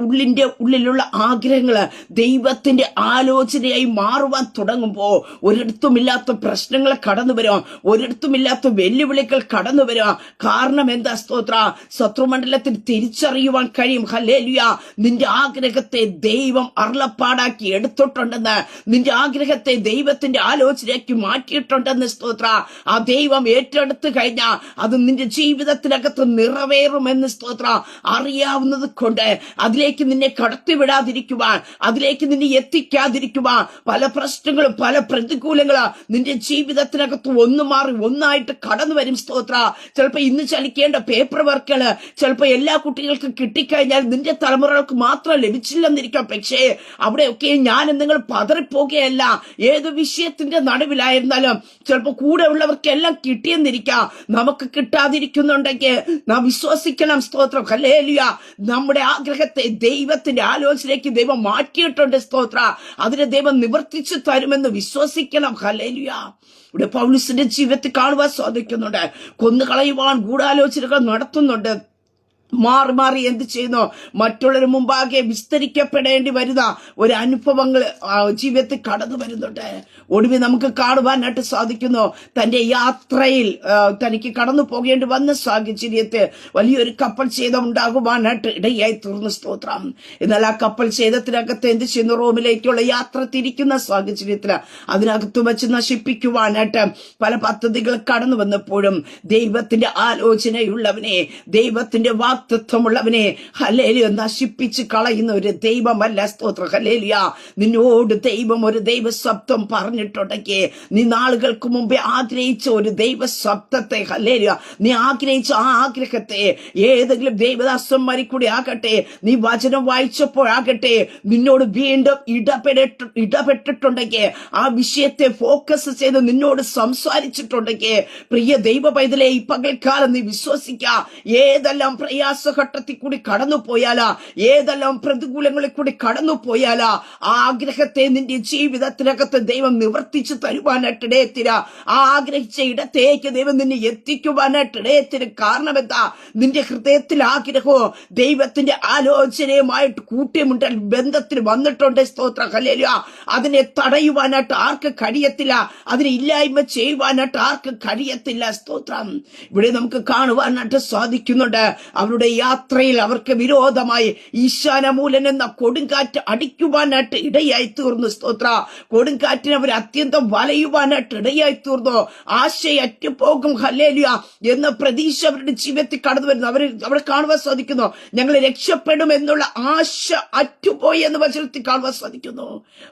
ഉള്ളിലുള്ള ആഗ്രഹങ്ങള് ദൈവത്തിന്റെ ആലോചനയായി മാറുവാൻ തുടങ്ങുമ്പോൾ ഒരിടത്തുമില്ലാത്ത പ്രശ്നങ്ങൾ കടന്നു വരാം, ഒരിടത്തുമില്ലാത്ത വെല്ലുവിളികൾ കടന്നു വരാം. കാരണം എന്താ, സ്തോത്ര, ശത്രുമണ്ഡലത്തിൽ തിരിച്ചറിയുവാൻ കഴിയും. ഹല്ലേലൂയ. നിന്റെ ആഗ്രഹത്തെ ദൈവം അരുളപ്പാടാക്കി എടുത്തിട്ടുണ്ടെന്ന്, നിന്റെ ആഗ്രഹത്തെ ദൈവത്തിന്റെ ആലോചനയ്ക്ക് മാറ്റിയിട്ടുണ്ടെന്ന്, സ്തോത്ര, ആ ദൈവം ഏറ്റെടുത്തു കഴിഞ്ഞാൽ അത് നിന്റെ ജീവിതത്തിനകത്ത് നിറവേറുമെന്ന്, സ്തോത്ര, അറിയാവുന്നത് കൊണ്ട് അതിലേക്ക് നിന്നെ കടത്തിവിടാതിരിക്കുവാൻ, അതിലേക്ക് നിന്നെ എത്തിക്കാതിരിക്കുവാൻ പല പ്രശ്നങ്ങളും പല പ്രതികൂലങ്ങളും നിന്റെ ജീവിതത്തിനകത്ത് ഒന്ന് മാറി ഒന്നായിട്ട് കടന്നു വരും. സ്തോത്ര. ചിലപ്പോൾ ഇന്ന് ചലിക്കേണ്ട പേപ്പർ വർക്കുകള് ചിലപ്പോൾ എല്ലാ കുട്ടികൾക്കും കിട്ടിക്കഴിഞ്ഞാൽ നിന്റെ തലമുറകൾക്ക് മാത്രം ലഭിച്ചില്ലെന്നിരിക്കാം. പക്ഷേ അവിടെയൊക്കെ ഞാൻ നിങ്ങൾ പതറിപ്പോകുകയല്ല. ഏത് വിഷയത്തിന്റെ നടുവിലായിരുന്നാലും ചിലപ്പോൾ കൂടെ ഉള്ളവർക്കെല്ലാം കിട്ടിയെന്നിരിക്കാം. നമുക്ക് കിട്ടാതിരിക്കുന്നുണ്ടെങ്കിൽ നാം വിശ്വസിക്കണം. സ്തോത്രം. ഹല്ലേലൂയ. നമ്മുടെ ആഗ്രഹത്തെ ദൈവത്തിന്റെ ആലോചനയ്ക്ക് ദൈവം മാറ്റിയിട്ടുണ്ട്. സ്തോത്ര. അതിനെ ദൈവം നിവർത്തിച്ചു തരുമെന്ന് വിശ്വസിക്കണം. ഹല്ലേലൂയ. ഇവിടെ പൗലോസിന്റെ ജീവിതത്തിൽ കാണുവാൻ സാധിക്കുന്നുണ്ട്, കൊന്നുകളയുവാൻ ഗൂഢാലോചനകൾ നടത്തുന്നുണ്ട്. മാറി മാറി എന്ത് ചെയ്യുന്നു, മറ്റുള്ളവർ മുമ്പാകെ വിസ്തരിക്കപ്പെടേണ്ടി വരുന്ന ഒരു അനുഭവങ്ങൾ ജീവിതത്തിൽ കടന്നു വരുന്നുണ്ട്. ഒടുവിൽ നമുക്ക് കാണുവാനായിട്ട് സാധിക്കുന്നു, തന്റെ യാത്രയിൽ തനിക്ക് കടന്നു പോകേണ്ടി വന്ന സാഹചര്യത്തിൽ വലിയൊരു കപ്പൽ ഛേദം ഉണ്ടാകുവാനായിട്ട് ഇടയായി തീർന്നു. സ്തോത്രം. എന്നാൽ ആ കപ്പൽ ഛേദത്തിനകത്ത് എന്ത് ചെയ്യുന്നു, റോമിലേക്കുള്ള യാത്ര തിരിക്കുന്ന സാഹചര്യത്തിൽ അതിനകത്ത് വെച്ച് നശിപ്പിക്കുവാനായിട്ട് പല പദ്ധതികൾ കടന്നു വന്നപ്പോഴും ദൈവത്തിന്റെ ആലോചനയുള്ളവനെ, ദൈവത്തിന്റെ വാഗ്ദത്തമുള്ളവനെ ഹല്ലേലൂയ നശിപ്പിച്ച് കളയുന്ന ഒരു ദൈവമല്ല. സ്തോത്രം. ഹല്ലേലൂയ. നിന്നോട് ദൈവം ഒരു ദൈവശബ്ദം പറഞ്ഞിട്ടുണ്ടെങ്കിൽ, നീ നാളുകൾക്ക് മുമ്പേ ആഗ്രഹിച്ച ഒരു ദൈവശബ്ദത്തെ, ഹല്ലേലൂയ, നീ ആഗ്രഹിച്ച ആ ആഗ്രഹത്തെ ഏതെങ്കിലും ദൈവദാസന്മാരിൽ കൂടി ആകട്ടെ, നീ വചനം വായിച്ചപ്പോഴാകട്ടെ, നിന്നോട് വീണ്ടും ഇടപെട്ടിട്ടുണ്ടെങ്കിൽ, ആ വിഷയത്തെ ഫോക്കസ് ചെയ്ത് നിന്നോട് സംസാരിച്ചിട്ടുണ്ടെങ്കിൽ, പ്രിയ ദൈവ പൈതലേ, ഈ പകൽക്കാലം നീ വിശ്വസിക്കുക. ഏതെല്ലാം പ്രയാസങ്ങൾ പ്രയാസഘട്ടത്തിൽ കൂടി കടന്നു പോയാലാ, ഏതെല്ലാം പ്രതികൂലങ്ങളിൽ കൂടി കടന്നു പോയാലാ, ആ ആഗ്രഹത്തെ നിന്റെ ജീവിതത്തിനകത്ത് ദൈവം നിവർത്തിച്ചു തരുവാനായിട്ട് ഇടയത്തിര. ആ ആഗ്രഹിച്ച ഇടത്തേക്ക് ദൈവം നിന്നെ എത്തിക്കുവാനായിട്ട് ഇടയത്തിന്. കാരണം എന്താ? നിന്റെ ഹൃദയത്തിൽ ആഗ്രഹമോ ദൈവത്തിന്റെ ആലോചനയുമായിട്ട് കൂട്ടിമുട്ടൽ ബന്ധത്തിൽ വന്നിട്ടുണ്ട്. സ്തോത്ര ഹല്ലേലൂയ. അതിനെ തടയുവാനായിട്ട് ആർക്ക് കഴിയത്തില്ല, അതിനെ ഇല്ലായ്മ ചെയ്യുവാനായിട്ട് ആർക്ക് കഴിയത്തില്ല. സ്തോത്രം. ഇവിടെ നമുക്ക് കാണുവാനായിട്ട് സാധിക്കുന്നുണ്ട്, അവരുടെ യാത്രയിൽ അവർക്ക് വിരോധമായി ഈശാനമൂലൻ എന്ന കൊടുങ്കാറ്റ് അടിക്കുവാനായിട്ട് ഇടയായി തീർന്നു. സ്തോത്ര. കൊടുങ്കാറ്റിന് അവർ അത്യന്തം വലയുവാനായിട്ട് ഇടയായി തീർന്നു. ആശയറ്റുപോകും ഹല്ലേലൂയ എന്ന പ്രതീക്ഷ അവരുടെ ജീവിതത്തിൽ കടന്നു വരുന്നു. അവിടെ കാണുവാൻ സാധിക്കുന്നു, ഞങ്ങൾ രക്ഷപ്പെടും എന്നുള്ള ആശ അറ്റുപോയി എന്ന് വചനത്തിൽ കാണുവാൻ സാധിക്കുന്നു.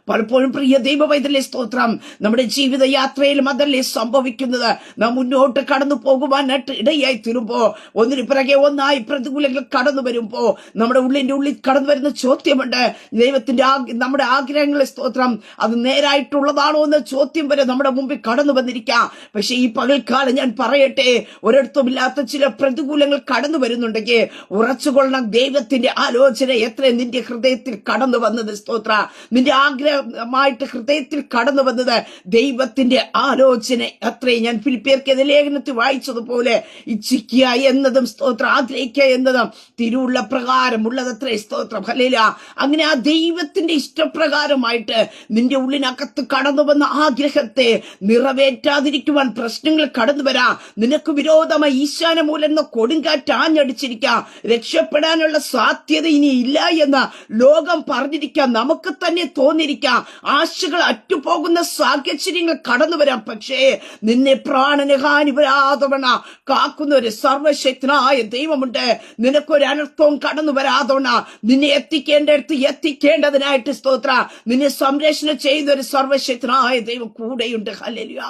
പലപ്പോഴും പ്രിയ ദൈവ പൈതലേ സ്തോത്രം, നമ്മുടെ ജീവിത യാത്രയിലും അതല്ലേ സംഭവിക്കുന്നത്. നാം മുന്നോട്ട് കടന്നു പോകുവാനായിട്ട് ഇടയായി തീരുമ്പോ, ഒന്നിനു പിറകെ ഒന്നായി പ്രതികൂലങ്ങൾ കടന്നു വരുമ്പോ നമ്മുടെ ഉള്ളിന്റെ ഉള്ളിൽ കടന്നു വരുന്ന ചോദ്യമുണ്ട്, ദൈവത്തിന്റെ നമ്മുടെ ആഗ്രഹങ്ങളെ സ്തോത്രം അത് നേരായിട്ടുള്ളതാണോ എന്ന ചോദ്യം വരെ നമ്മുടെ മുമ്പിൽ കടന്നു വന്നിരിക്കാം. പക്ഷെ ഈ പകൽക്കാലം ഞാൻ പറയട്ടെ, ഒരിടത്തുമില്ലാത്ത ചില പ്രതികൂലങ്ങൾ കടന്നു വരുന്നുണ്ടെങ്കിൽ ഉറച്ചുകൊള്ളണം. ദൈവത്തിന്റെ ആലോചന എത്ര നിന്റെ ഹൃദയത്തിൽ കടന്നു വന്നത്. സ്തോത്ര. നിന്റെ ആഗ്രഹമായിട്ട് ഹൃദയത്തിൽ കടന്നു വന്നത് ദൈവത്തിന്റെ ആലോചന അത്രയും. ഞാൻ ഫിലിപ്പിയർക്ക് ലേഖനത്തിൽ വായിച്ചതുപോലെ ഇച്ഛിക്കുക എന്നതും സ്തോത്ര ആഗ്രഹിക്കുക എന്നതും തിരുവുള്ള പ്രകാരമുള്ളതത്രേ. സ്തോത്രം. ഹല്ലേലൂയ. അങ്ങനെ ആ ദൈവത്തിന്റെ ഇഷ്ടപ്രകാരമായിട്ട് നിന്റെ ഉള്ളിനകത്ത് കടന്നു വന്ന ആഗ്രഹത്തെ നിറവേറ്റാതിരിക്കുവാൻ പ്രശ്നങ്ങൾ കടന്നു വരാം. നിനക്ക് വിരോധമായി ഈശാനമൂലൻ എന്ന കൊടുങ്കാറ്റ് ആഞ്ഞടിച്ചിരിക്കാം. രക്ഷപ്പെടാനുള്ള സാധ്യത ഇനി ഇല്ല എന്ന് ലോകം പറഞ്ഞിരിക്കാം, നമുക്ക് തന്നെ തോന്നിരിക്കാം. ആശകൾ അറ്റുപോകുന്ന സാഹചര്യങ്ങൾ കടന്നു വരാം. പക്ഷേ നിന്നെ പ്രാണന് ഹാനി വരാതവണ കാക്കുന്ന ഒരു സർവശക്തനായ ദൈവമുണ്ട്. നിനക്കൊരു അനർത്ഥവും കടന്നു വരാതവണ നിന്നെ എത്തിക്കേണ്ടടുത്ത് എത്തിക്കേണ്ടതിനായിട്ട് സ്തോത്ര നിന്നെ സംരക്ഷണം ചെയ്യുന്ന ഒരു സർവശക്തനായ ദൈവം കൂടെയുണ്ട്. ഹല്ലേലൂയ.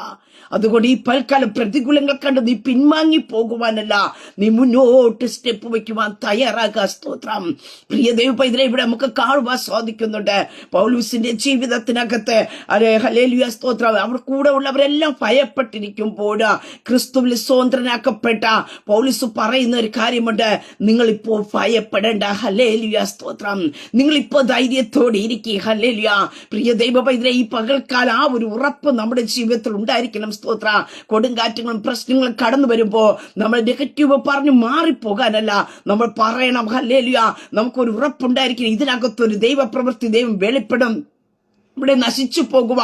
അതുകൊണ്ട് ഈ പൽക്കാലം പ്രതികൂലങ്ങൾ കണ്ട് നീ പിൻവാങ്ങി പോകുവാനല്ല, നീ മുന്നോട്ട് സ്റ്റെപ്പ് വയ്ക്കുവാൻ തയ്യാറാക്കുക. സ്തോത്രം. പ്രിയ ദൈവ പൈതലേ, ഇവിടെ നമുക്ക് കാണുവാൻ സാധിക്കുന്നുണ്ട് പൗലൂസിന്റെ ജീവിതത്തിനകത്ത് ഹല്ലേലൂയ സ്തോത്രം. അവർ കൂടെ ഉള്ളവരെല്ലാം ഭയപ്പെട്ടിരിക്കുമ്പോൾ ക്രിസ്തുവിൽ സ്വതന്ത്രനാക്കപ്പെട്ട പൗലൂസ് പറയുന്ന ഒരു കാര്യമുണ്ട്, നിങ്ങളിപ്പോ ഭയപ്പെടേണ്ട. ഹല്ലേലൂയ സ്തോത്രം. നിങ്ങളിപ്പോ ധൈര്യത്തോടെ ഇരിക്കുക. ഹല്ലേലൂയ. പ്രിയ ദൈവ പൈതലേ, ഈ പകൽക്കാലം ആ ഒരു ഉറപ്പ് നമ്മുടെ ജീവിതത്തിൽ ഉണ്ടായിരിക്കണം. സ്തോത്ര. കൊടുങ്കാറ്റുകളും പ്രശ്നങ്ങളും കടന്നു വരുമ്പോ നമ്മൾ നെഗറ്റീവ് പറഞ്ഞു മാറിപ്പോകാനല്ല, നമ്മൾ പറയണം ഹല്ലേലൂയ. നമുക്കൊരു ഉറപ്പുണ്ടായിരിക്കണം, ഇതിനകത്തൊരു ദൈവപ്രവൃത്തി ദൈവം വെളിപ്പെടും. ഇവിടെ നശിച്ചു പോകുക,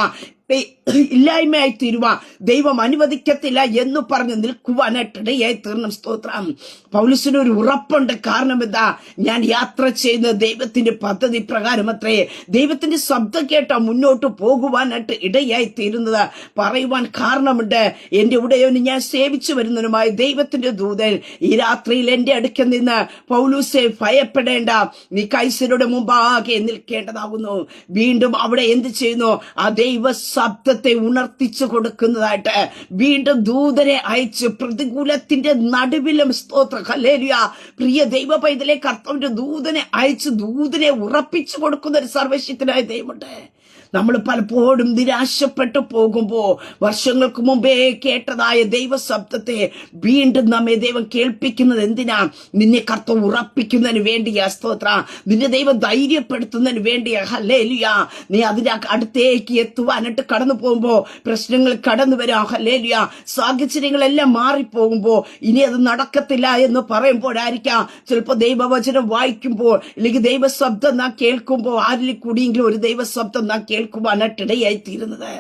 ഇല്ലായ്മയായി തീരുവ ദൈവം അനുവദിക്കത്തില്ല എന്ന് പറഞ്ഞ് നിൽക്കുവാനായിട്ടിടയായി തീർന്നും. സ്തോത്രം. പൗലൂസിന് ഒരു ഉറപ്പുണ്ട്. കാരണം എന്താ? ഞാൻ യാത്ര ചെയ്യുന്ന ദൈവത്തിന്റെ പദ്ധതി പ്രകാരം അത്രേ. ദൈവത്തിന്റെ ശബ്ദം കേട്ട മുന്നോട്ട് പോകുവാനായിട്ട് ഇടയായി തീരുന്നത് പറയുവാൻ കാരണമുണ്ട്. എന്റെ ഉടയവന് ഞാൻ സേവിച്ചു വരുന്നതിനുമായി ദൈവത്തിന്റെ ദൂതൻ ഈ രാത്രിയിൽ എന്റെ അടുക്കൽ നിന്ന്, പൗലൂസെ ഭയപ്പെടേണ്ട, നീ കൈസരുടെ മുമ്പാകെ നിൽക്കേണ്ടതാകുന്നു. വീണ്ടും അവിടെ എന്ത് ചെയ്യുന്നു? ആ ദൈവ ശബ്ദത്തെ ഉണർത്തിച്ചു കൊടുക്കുന്നതായിട്ട് വീണ്ടും ദൂതനെ അയച്ച് പ്രതികൂലത്തിന്റെ നടുവിലും സ്തോത്ര ഹല്ലേലൂയ. പ്രിയ ദൈവ പൈതലേ, കർത്താവിന്റെ ദൂതനെ അയച്ച് ദൂതനെ ഉറപ്പിച്ചു കൊടുക്കുന്ന ഒരു സർവശക്തനായ ദൈവമുണ്ട്. നമ്മൾ പലപ്പോഴും നിരാശപ്പെട്ടു പോകുമ്പോ വർഷങ്ങൾക്ക് മുമ്പേ കേട്ടതായ ദൈവശബ്ദത്തെ വീണ്ടും നമ്മെ ദൈവം കേൾപ്പിക്കുന്നത് എന്തിനാ? നിന്നെ കർത്താവ് ഉറപ്പിക്കുന്നതിന് വേണ്ടിയാ. സ്തോത്ര. നിന്നെ ദൈവം ധൈര്യപ്പെടുത്തുന്നതിന് വേണ്ടിയാ. ഹല്ലേലൂയ. നീ അതിന്റെ അടുത്തേക്ക് എത്തുവാനായിട്ട് കടന്നു പോകുമ്പോ പ്രശ്നങ്ങൾ കടന്നു വരാം. ഹല്ലേലൂയ. സാഹചര്യങ്ങളെല്ലാം മാറിപ്പോകുമ്പോ ഇനി അത് നടക്കത്തില്ല എന്ന് പറയുമ്പോഴായിരിക്കാം ചിലപ്പോ ദൈവവചനം വായിക്കുമ്പോൾ അല്ലെങ്കിൽ ദൈവശബ്ദം നാം കേൾക്കുമ്പോൾ ആരിൽ കൂടിയെങ്കിലും ഒരു ദൈവശബ്ദം നാം കേൾക്കുവാനായിട്ടിടയായി തീരുന്നത്.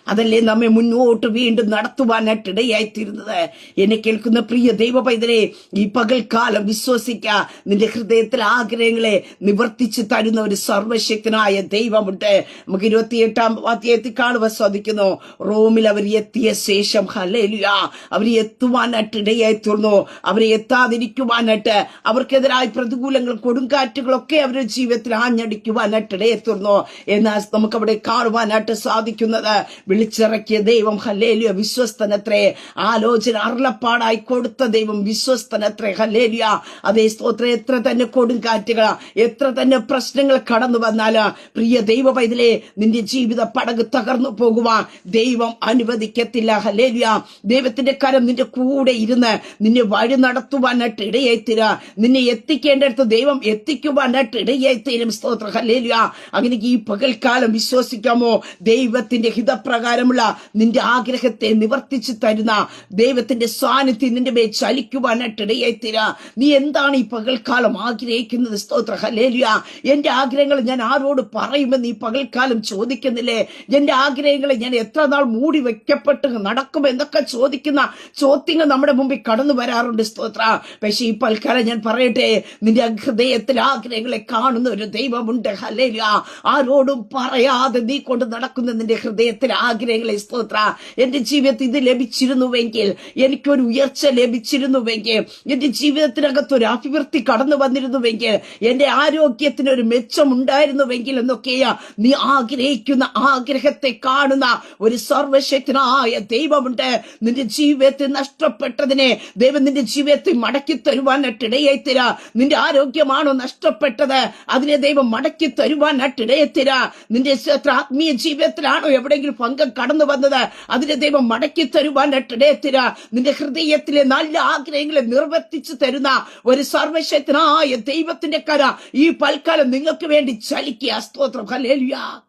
അതല്ലേ നമ്മെ മുന്നോട്ട് വീണ്ടും നടത്തുവാനായിട്ടിടയായിത്തീരുന്നത്. എന്നെ കേൾക്കുന്ന പ്രിയ ദൈവ പൈതലേ, ഈ പകൽക്കാലം വിശ്വസിക്ക, നിന്റെ ഹൃദയത്തിൽ ആഗ്രഹങ്ങളെ നിവർത്തിച്ചു തരുന്ന ഒരു സർവശക്തനായ ദൈവമുണ്ട്. നമുക്ക് 28-ാം അധ്യായത്തിൽ കാണുവാൻ സാധിക്കുന്നു, റോമിൽ അവർ എത്തിയ ശേഷം ഹല്ലേലൂയ അവർ എത്തുവാനായിട്ട് ഇടയായി തീർന്നു. അവരെ എത്താതിരിക്കുവാനായിട്ട് അവർക്കെതിരായ പ്രതികൂലങ്ങൾ കൊടുങ്കാറ്റുകളൊക്കെ അവരുടെ ജീവിതത്തിൽ ആഞ്ഞടിക്കുവാനായിട്ട് ഇടയായി തീർന്നു. എന്നാൽ നമുക്കവിടെ കാണുവാനായിട്ട് സാധിക്കുന്നത് വിളിച്ചിറക്കിയ ദൈവം ഹല്ലേലൂയ വിശ്വസ്തനത്രേ. ആലോചന അരുളപ്പാടായി കൊടുത്ത ദൈവം വിശ്വസ്തനത്രേ. ഹല്ലേലൂയ. അതേ സ്തോത്രം. എത്ര തന്നെ കൊടുങ്കാറ്റുകൾ, എത്ര തന്നെ പ്രശ്നങ്ങൾ കടന്നു വന്നാല് പ്രിയ ദൈവ പൈതലേ, നിന്റെ ജീവിത പടക് തകർന്നു പോകുവാൻ ദൈവം അനുവദിക്കത്തില്ല. ഹല്ലേലൂയ. ദൈവത്തിന്റെ കരം നിന്റെ കൂടെ ഇരുന്ന് നിന്നെ വഴി നടത്തുവാനായിട്ട് ഇടയായി തീരാ. നിന്നെ എത്തിക്കേണ്ടടുത്ത് ദൈവം എത്തിക്കുവാനായിട്ട് ഇടയായി തീരും. സ്തോത്രം. ഹല്ലേലൂയ. അങ്ങനെ ഈ പകൽക്കാലം വിശ്വസിക്കാമോ? ദൈവത്തിന്റെ ഹിതപ്രകാരമുള്ള നിന്റെ ആഗ്രഹത്തെ നിവർത്തിച്ചു തരുന്ന ദൈവത്തിന്റെ സാന്നിധ്യം നിന്റെ മേൽ ചലിക്കുവാനായിട്ട് ഇടയായി തീരാ. നീ എന്താണ് ഈ പകൽക്കാലം ആഗ്രഹിക്കുന്നത്? സ്തോത്രം. ഹല്ലേലൂയ. എന്റെ ആഗ്രഹങ്ങൾ ഞാൻ ആരോട് പറയുമെന്ന് ഈ പകൽക്കാലം ചോദിക്കുന്നില്ലേ? എന്റെ ആഗ്രഹങ്ങളെ ഞാൻ എത്ര നാൾ മൂടി വെക്കപ്പെട്ട് നടക്കും എന്നൊക്കെ ചോദിക്കുന്ന ചോദ്യങ്ങൾ നമ്മുടെ മുമ്പിൽ കടന്നു വരാറുണ്ട്. സ്തോത്ര. പക്ഷേ ഈ പൽക്കാലം ഞാൻ പറയട്ടെ, നിന്റെ ഹൃദയത്തിൽ ആഗ്രഹങ്ങളെ കാണുന്ന ഒരു ദൈവമുണ്ട്. ഹല്ലേലൂയ. ആരോടും പറയാതെ നീ കൊണ്ട് നടക്കുന്ന നിന്റെ ഹൃദയത്തിൽ ആഗ്രഹങ്ങളെ. സ്തോത്ര. എന്റെ ജീവിതത്തിൽ ഇത് ലഭിച്ചിരുന്നുവെങ്കിൽ, എനിക്കൊരു ഉയർച്ച ലഭിച്ചിരുന്നുവെങ്കിൽ, എന്റെ ജീവിതത്തിനകത്ത് ഒരു അഭിവൃദ്ധി കടന്നു വന്നിരുന്നുവെങ്കിൽ, എന്റെ ആരോഗ്യത്തിന് ഒരു മെച്ചം ഉണ്ടായിരുന്നുവെങ്കിൽ എന്നൊക്കെയാ നീ ആഗ്രഹിക്കുന്ന ആഗ്രഹത്തെ കാണുന്ന ഒരു സർവശക്തനായ ദൈവമുണ്ട്. നിന്റെ ജീവിതത്തിൽ നഷ്ടപ്പെട്ടതിനെ ദൈവം നിന്റെ ജീവിതത്തിൽ മടക്കി തരുവാനായിട്ട് ഇടയായി തരാ. നിന്റെ ആരോഗ്യമാണോ നഷ്ടപ്പെട്ടത്? അതിനെ ദൈവം മടക്കി തരുവാനായിട്ട് ഇടയായി തരാ. നിന്റെ ആത്മീയ ജീവിതത്തിലാണോ എവിടെയെങ്കിലും ഭംഗം കടന്നു വന്നത്? അതിനെ ദൈവം മടക്കി തരുവാനായിട്ട് ഇടയായി തരാ. നിന്റെ ഹൃദയത്തിലെ നല്ല ആഗ്രഹങ്ങളെ നിർവർത്തിച്ചു തരുന്ന ഒരു സർവശക്തനായ ദൈവത്തിന്റെ കര ഈ പൽക്കാലം നിങ്ങൾക്ക് വേണ്ടി ചലിക്കുക. സ്തോത്രം. ഹല്ലേലൂയ.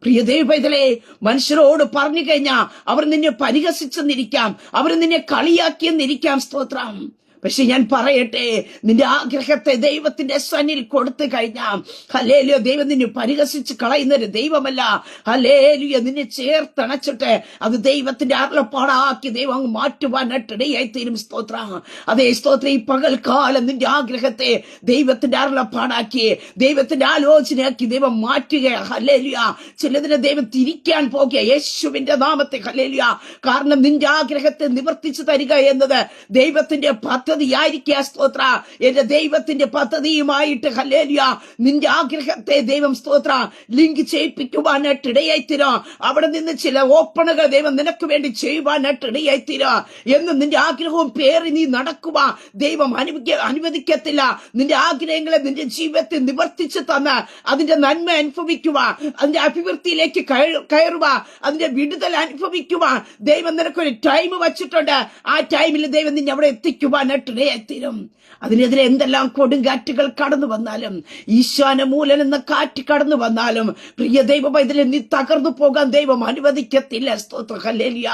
പ്രിയ ദൈവപൈതലേ, മനുഷ്യരോട് പറഞ്ഞു കഴിഞ്ഞാൽ അവർ നിന്നെ പരിഹസിച്ചെന്നിരിക്കാം, അവർ നിന്നെ കളിയാക്കിയെന്നിരിക്കാം. സ്തോത്രം. പക്ഷെ ഞാൻ പറയട്ടെ, നിന്റെ ആഗ്രഹത്തെ ദൈവത്തിന്റെ സന്നിൽ കൊടുത്തു കഴിഞ്ഞാൽ ഹല്ലേലൂയ, ദൈവം നിന്നെ പരിഹസിച്ച് കളയുന്ന ഒരു ദൈവമല്ല. ഹല്ലേലൂയ. നിന്നെ ചേർത്തണച്ചിട്ട് അത് ദൈവത്തിന്റെ അരുളപ്പാടാക്കി ദൈവം അങ്ങ് മാറ്റുവാനായിട്ട് ഇടയായി തീരും. സ്തോത്രം. അതേ സ്തോത്രം. ഈ പകൽക്കാലം നിന്റെ ആഗ്രഹത്തെ ദൈവത്തിന്റെ അരുളപ്പാടാക്കി ദൈവത്തിന്റെ ആലോചനയാക്കി ദൈവം മാറ്റുക. ഹല്ലേലൂയ. ചിലതിനെ ദൈവം തിരിക്കാൻ പോകുക യേശുവിന്റെ നാമത്തെ. ഹല്ലേലൂയ. കാരണം നിന്റെ ആഗ്രഹത്തെ നിവർത്തിച്ചു തരിക എന്നത് ദൈവത്തിന്റെ പദ്ധതിയായിരിക്കുക. സ്തോത്ര. എന്റെ ദൈവത്തിന്റെ പദ്ധതിയുമായിട്ട് ഹല്ലേലൂയ നിന്റെ ആഗ്രഹത്തെ ദൈവം സ്തോത്ര ലിങ്ക് ചെയ്യിപ്പിക്കുവാനായിട്ട് ഇടയായി തീരാ. അവിടെ നിന്ന് ചില ഓപ്പണുകൾ ദൈവം നിനക്ക് വേണ്ടി ചെയ്യുവാനായിട്ട് ഇടയായി തീരാ. എന്നും നിന്റെ ആഗ്രഹവും പേറി നീ നടക്കുക ദൈവം അനുവദിക്കത്തില്ല. നിന്റെ ആഗ്രഹങ്ങളെ നിന്റെ ജീവിതത്തിൽ നിവർത്തിച്ചു തന്ന് അതിന്റെ നന്മ അനുഭവിക്കുക, അതിന്റെ അഭിവൃദ്ധിയിലേക്ക് കയറുക, അതിന്റെ വിടുതൽ അനുഭവിക്കുക. ദൈവം നിനക്കൊരു ടൈം വച്ചിട്ടുണ്ട്. ആ ടൈമിൽ ദൈവം നിന്നെ അവിടെ എത്തിക്കുവാനായിട്ട് ഇടയായിത്തീരും. അതിനെതിരെ എന്തെല്ലാം കൊടുങ്കാറ്റുകൾ കടന്നു വന്നാലും, ഈശാനമൂലൻ എന്ന കാറ്റ് കടന്നു വന്നാലും പ്രിയ ദൈവ പൈതലേ, നീ തകർന്നു പോകാൻ ദൈവം അനുവദിക്കത്തില്ല. സ്തോത്രം. ഹല്ലേലൂയ.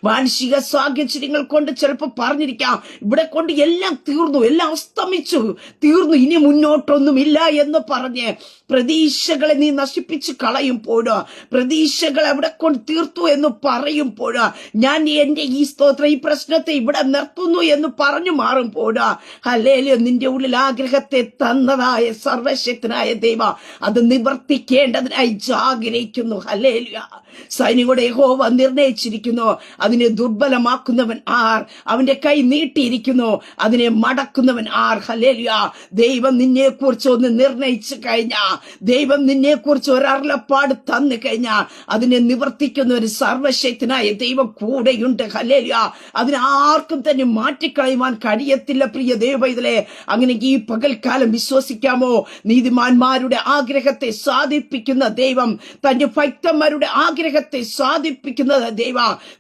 മാനുഷിക സാഹചര്യങ്ങൾ കൊണ്ട് ചിലപ്പോൾ പറഞ്ഞിരിക്കാം, ഇവിടെ കൊണ്ട് എല്ലാം തീർന്നു, എല്ലാം അസ്തമിച്ചു തീർന്നു, ഇനി മുന്നോട്ടൊന്നുമില്ല എന്ന് പറഞ്ഞ് പ്രതീക്ഷകളെ നീ നശിപ്പിച്ച് കളയുമ്പോഴോ, പ്രതീക്ഷകൾ അവിടെ കൊണ്ട് തീർത്തു എന്ന് പറയുമ്പോഴോ, ഞാൻ എന്റെ ഈ സ്തോത്രം ഈ പ്രശ്നത്തെ ഇവിടെ നിർത്തുന്നു എന്ന് പറഞ്ഞു മാറുമ്പോഴോ, ഹല്ലേലൂയ, നിന്റെ ഉള്ളിൽ ആഗ്രഹത്തെ തന്നതായ സർവശക്തനായ ദൈവം അത് നിവർത്തിക്കേണ്ടതിനായി ജാഗരിക്കുന്നു. ഹല്ലേലൂയ. സൈന്യങ്ങളുടെ യഹോവ നിർണയിച്ചിരിക്കുന്നു. അതിനെ ദുർബലമാക്കുന്നവൻ ആർ? അവന്റെ കൈ നീട്ടിയിരിക്കുന്നു. അതിനെ മടക്കുന്നവൻ ആർ? ഹല്ലേലൂയ. ദൈവം നിന്നെ കുറിച്ച് ഒന്ന് നിർണയിച്ചു കഴിഞ്ഞാൽ, ദൈവം നിന്നെ കുറിച്ച് ഒരരുളപ്പാട് തന്നു കഴിഞ്ഞാൽ അതിനെ നിവർത്തിക്കുന്ന ഒരു സർവശക്തനായ ദൈവം കൂടെയുണ്ട്. ഹല്ലേലൂയ. അതിനെ ആർക്കും തന്നെ മാറ്റിക്കളയുവാൻ കഴിയത്തില്ല. പ്രിയ ദൈവപൈതലേ, അങ്ങനെ ഈ പകൽക്കാലം വിശ്വസിക്കാമോ? നീതിമാന്മാരുടെ ആഗ്രഹത്തെ സാധിപ്പിക്കുന്ന ദൈവം, തന്റെ ഭക്തന്മാരുടെ ആഗ്രഹത്തെ സാധിപ്പിക്കുന്ന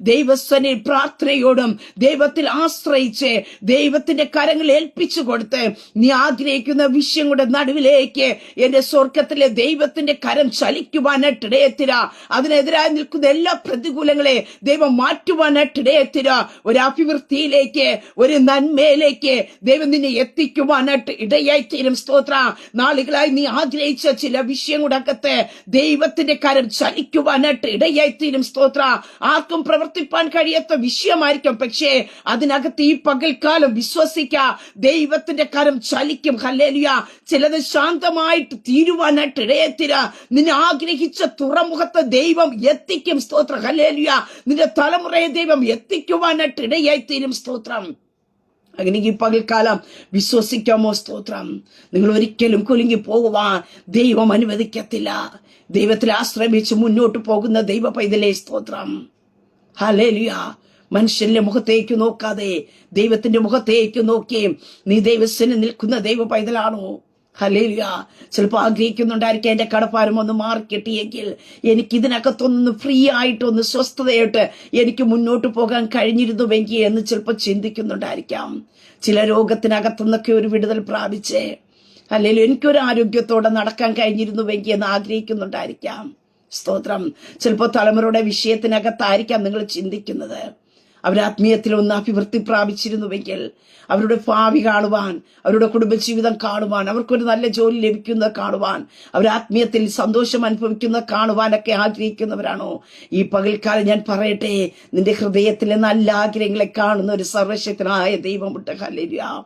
ദൈവസനെ പ്രാർത്ഥനയോടും ദൈവത്തിൽ ആശ്രയിച്ച് ദൈവത്തിന്റെ കരങ്ങൾ ഏൽപ്പിച്ചു കൊടുത്ത് നീ ആഗ്രഹിക്കുന്ന വിഷയങ്ങളുടെ നടുവിലേക്ക് എന്റെ സ്വർഗത്തിലെ ദൈവത്തിന്റെ കരം ചലിക്കുവാനായിട്ട് ഇടയത്തിര. അതിനെതിരായി നിൽക്കുന്ന എല്ലാ പ്രതികൂലങ്ങളെ ദൈവം മാറ്റുവാനായിട്ട് ഇടയത്തിര. ഒരു അഭിവൃദ്ധിയിലേക്ക്, ഒരു നന്മയിലേക്ക് ദൈവം നിന്നെ എത്തിക്കുവാനായിട്ട് ഇടയായി തീരും. സ്തോത്ര. നാളുകളായി നീ ആഗ്രഹിച്ച ചില വിഷയങ്ങളുടെ അകത്ത് ദൈവത്തിന്റെ കരം ചലിക്കുവാനായിട്ട് ഇടയായി തീരും. സ്തോത്ര. ആർക്കും പ്രവർത്തിപ്പാൻ കഴിയാത്ത വിഷയമായിരിക്കും, പക്ഷേ അതിനകത്ത് ഈ പകൽക്കാലം വിശ്വസിക്ക, ദൈവത്തിന്റെ കരം ചലിക്കും. ഹല്ലേലൂയ. ചിലത് ശാന്തമായിട്ട് തീരുവാനായിട്ട് ഇടയത്തിര. നിന്നെ ആഗ്രഹിച്ച തുറമുഖത്തെ ദൈവം എത്തിക്കും. സ്തോത്രം. ഹല്ലേലൂയ. നിന്റെ തലമുറയെ ദൈവം എത്തിക്കുവാനായിട്ട് ഇടയായി തീരും. സ്തോത്രം. അങ്ങനെ ഈ പകൽക്കാലം വിശ്വസിക്കാമോ? സ്തോത്രം. നിങ്ങൾ ഒരിക്കലും കുലുങ്ങി പോകുവാൻ ദൈവം അനുവദിക്കത്തില്ല. ദൈവത്തിൽ ആശ്രമിച്ച് മുന്നോട്ട് പോകുന്ന ദൈവ പൈതലേ സ്തോത്രം. ഹല്ലേലൂയ. മനുഷ്യന്റെ മുഖത്തേക്ക് നോക്കാതെ ദൈവത്തിന്റെ മുഖത്തേക്ക് നോക്കി നീ ദൈവത്തിന് നിൽക്കുന്ന ദൈവ പൈതലാണോ? ഹല്ലേലൂയ. ചിലപ്പോൾ ആഗ്രഹിക്കുന്നുണ്ടായിരിക്കും എന്റെ കടപ്പാരം ഒന്ന് മാറി കിട്ടിയെങ്കിൽ എനിക്ക് ഇതിനകത്തൊന്ന് ഫ്രീ ആയിട്ടൊന്ന് സ്വസ്ഥതയായിട്ട് എനിക്ക് മുന്നോട്ട് പോകാൻ കഴിഞ്ഞിരുന്നുവെങ്കിൽ എന്ന് ചിലപ്പോൾ ചിന്തിക്കുന്നുണ്ടായിരിക്കാം. ചില രോഗത്തിനകത്തുനിന്നൊക്കെ ഒരു വിടുതൽ പ്രാപിച്ചേ അല്ലെങ്കിൽ എനിക്കൊരു ആരോഗ്യത്തോടെ നടക്കാൻ കഴിഞ്ഞിരുന്നുവെങ്കിൽ എന്ന് ആഗ്രഹിക്കുന്നുണ്ടായിരിക്കാം. സ്തോത്രം. ചിലപ്പോൾ തലമുറയുടെ വിഷയത്തിനകത്തായിരിക്കാം നിങ്ങൾ ചിന്തിക്കുന്നത്. അവരാത്മീയത്തിൽ ഒന്ന് അഭിവൃദ്ധി പ്രാപിച്ചിരുന്നുവെങ്കിൽ അവരുടെ ഭാവി കാണുവാൻ, അവരുടെ കുടുംബജീവിതം കാണുവാൻ, അവർക്കൊരു നല്ല ജോലി ലഭിക്കുന്നത് കാണുവാൻ, അവരാത്മീയത്തിൽ സന്തോഷം അനുഭവിക്കുന്നത് കാണുവാനൊക്കെ ആഗ്രഹിക്കുന്നവരാണോ? ഈ പകൽക്കാലം ഞാൻ പറയട്ടെ, നിന്റെ ഹൃദയത്തിലെ നല്ല ആഗ്രഹങ്ങളെ കാണുന്ന ഒരു സർവശക്തനായ ദൈവമുണ്ട്. ഹല്ലേലൂയ.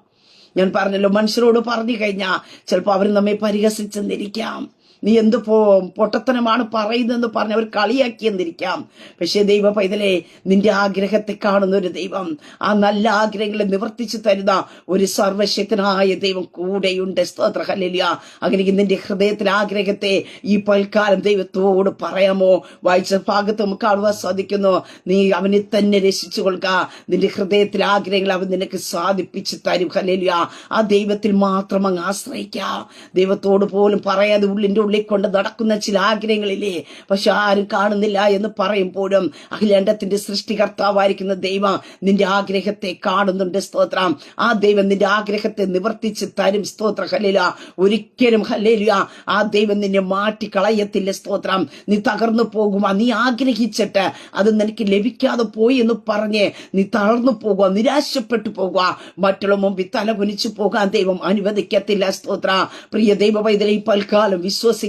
ഞാൻ പറഞ്ഞല്ലോ, മനുഷ്യരോട് പറഞ്ഞു കഴിഞ്ഞാൽ ചിലപ്പോൾ അവർ നമ്മെ പരിഹസിച്ചെന്നിരിക്കാം. നീ എന്ത് പൊട്ടത്തനമാണ് പറയുന്നതെന്ന് പറഞ്ഞ് അവർ കളിയാക്കിയെന്നിരിക്കാം. പക്ഷേ ദൈവ പൈതലേ, നിന്റെ ആഗ്രഹത്തെ കാണുന്ന ഒരു ദൈവം, ആ നല്ല ആഗ്രഹങ്ങളെ നിവർത്തിച്ചു തരുന്ന ഒരു സർവശക്തനായ ദൈവം കൂടെയുണ്ട്. സ്തോത്ര. ഹല്ലേലൂയ. അങ്ങനെ നിന്റെ ഹൃദയത്തിലെ ആഗ്രഹത്തെ ഈ പൽക്കാലം ദൈവത്തോട് പറയാമോ? വായിച്ച ഭാഗത്ത് നമുക്ക് കാണുവാൻ സാധിക്കുന്നു. നീ അവനെ തന്നെ രക്ഷിച്ചു കൊള്ളുക. നിന്റെ ഹൃദയത്തിലെ ആഗ്രഹങ്ങൾ അവൻ നിനക്ക് സാധിപ്പിച്ചു തരും. ഹല്ലേലൂയ. ആ ദൈവത്തിൽ മാത്രം അങ്ങ് ആശ്രയിക്കുക. ദൈവത്തോട് പോലും പറയാതെ ഉള്ളിന്റെ ഉള്ളിൽ കൊണ്ട് നടക്കുന്ന ചില ആഗ്രഹങ്ങളില്ലേ, പക്ഷെ ആരും കാണുന്നില്ല എന്ന് പറയുമ്പോഴും അഖിലാണ്ടത്തിന്റെ സൃഷ്ടികർത്താവായിരിക്കുന്ന ദൈവം നിന്റെ ആഗ്രഹത്തെ കാണുന്നുണ്ട്. സ്തോത്രം. ആ ദൈവം നിന്റെ ആഗ്രഹത്തെ നിവർത്തിച്ച് തരും. സ്തോത്ര. ഹല്ലേലൂയ. ഒരിക്കലും ഹല്ലേലൂയ ആ ദൈവം നിന്നെ മാറ്റിക്കളയത്തില്ല. സ്തോത്രം. നീ തകർന്നു പോകുക, നീ ആഗ്രഹിച്ചിട്ട് അത് നിനക്ക് ലഭിക്കാതെ പോയി എന്ന് പറഞ്ഞ് നീ തളർന്നു പോകുക, നിരാശപ്പെട്ടു പോകുക, മറ്റുള്ള മുമ്പിൽ തല കുനിച്ചു പോകാൻ ദൈവം അനുവദിക്കത്തില്ല. സ്തോത്ര. പ്രിയ ദൈവ പൈതലേ, ഈ പൽക്കാലം വിശ്വസിക്ക.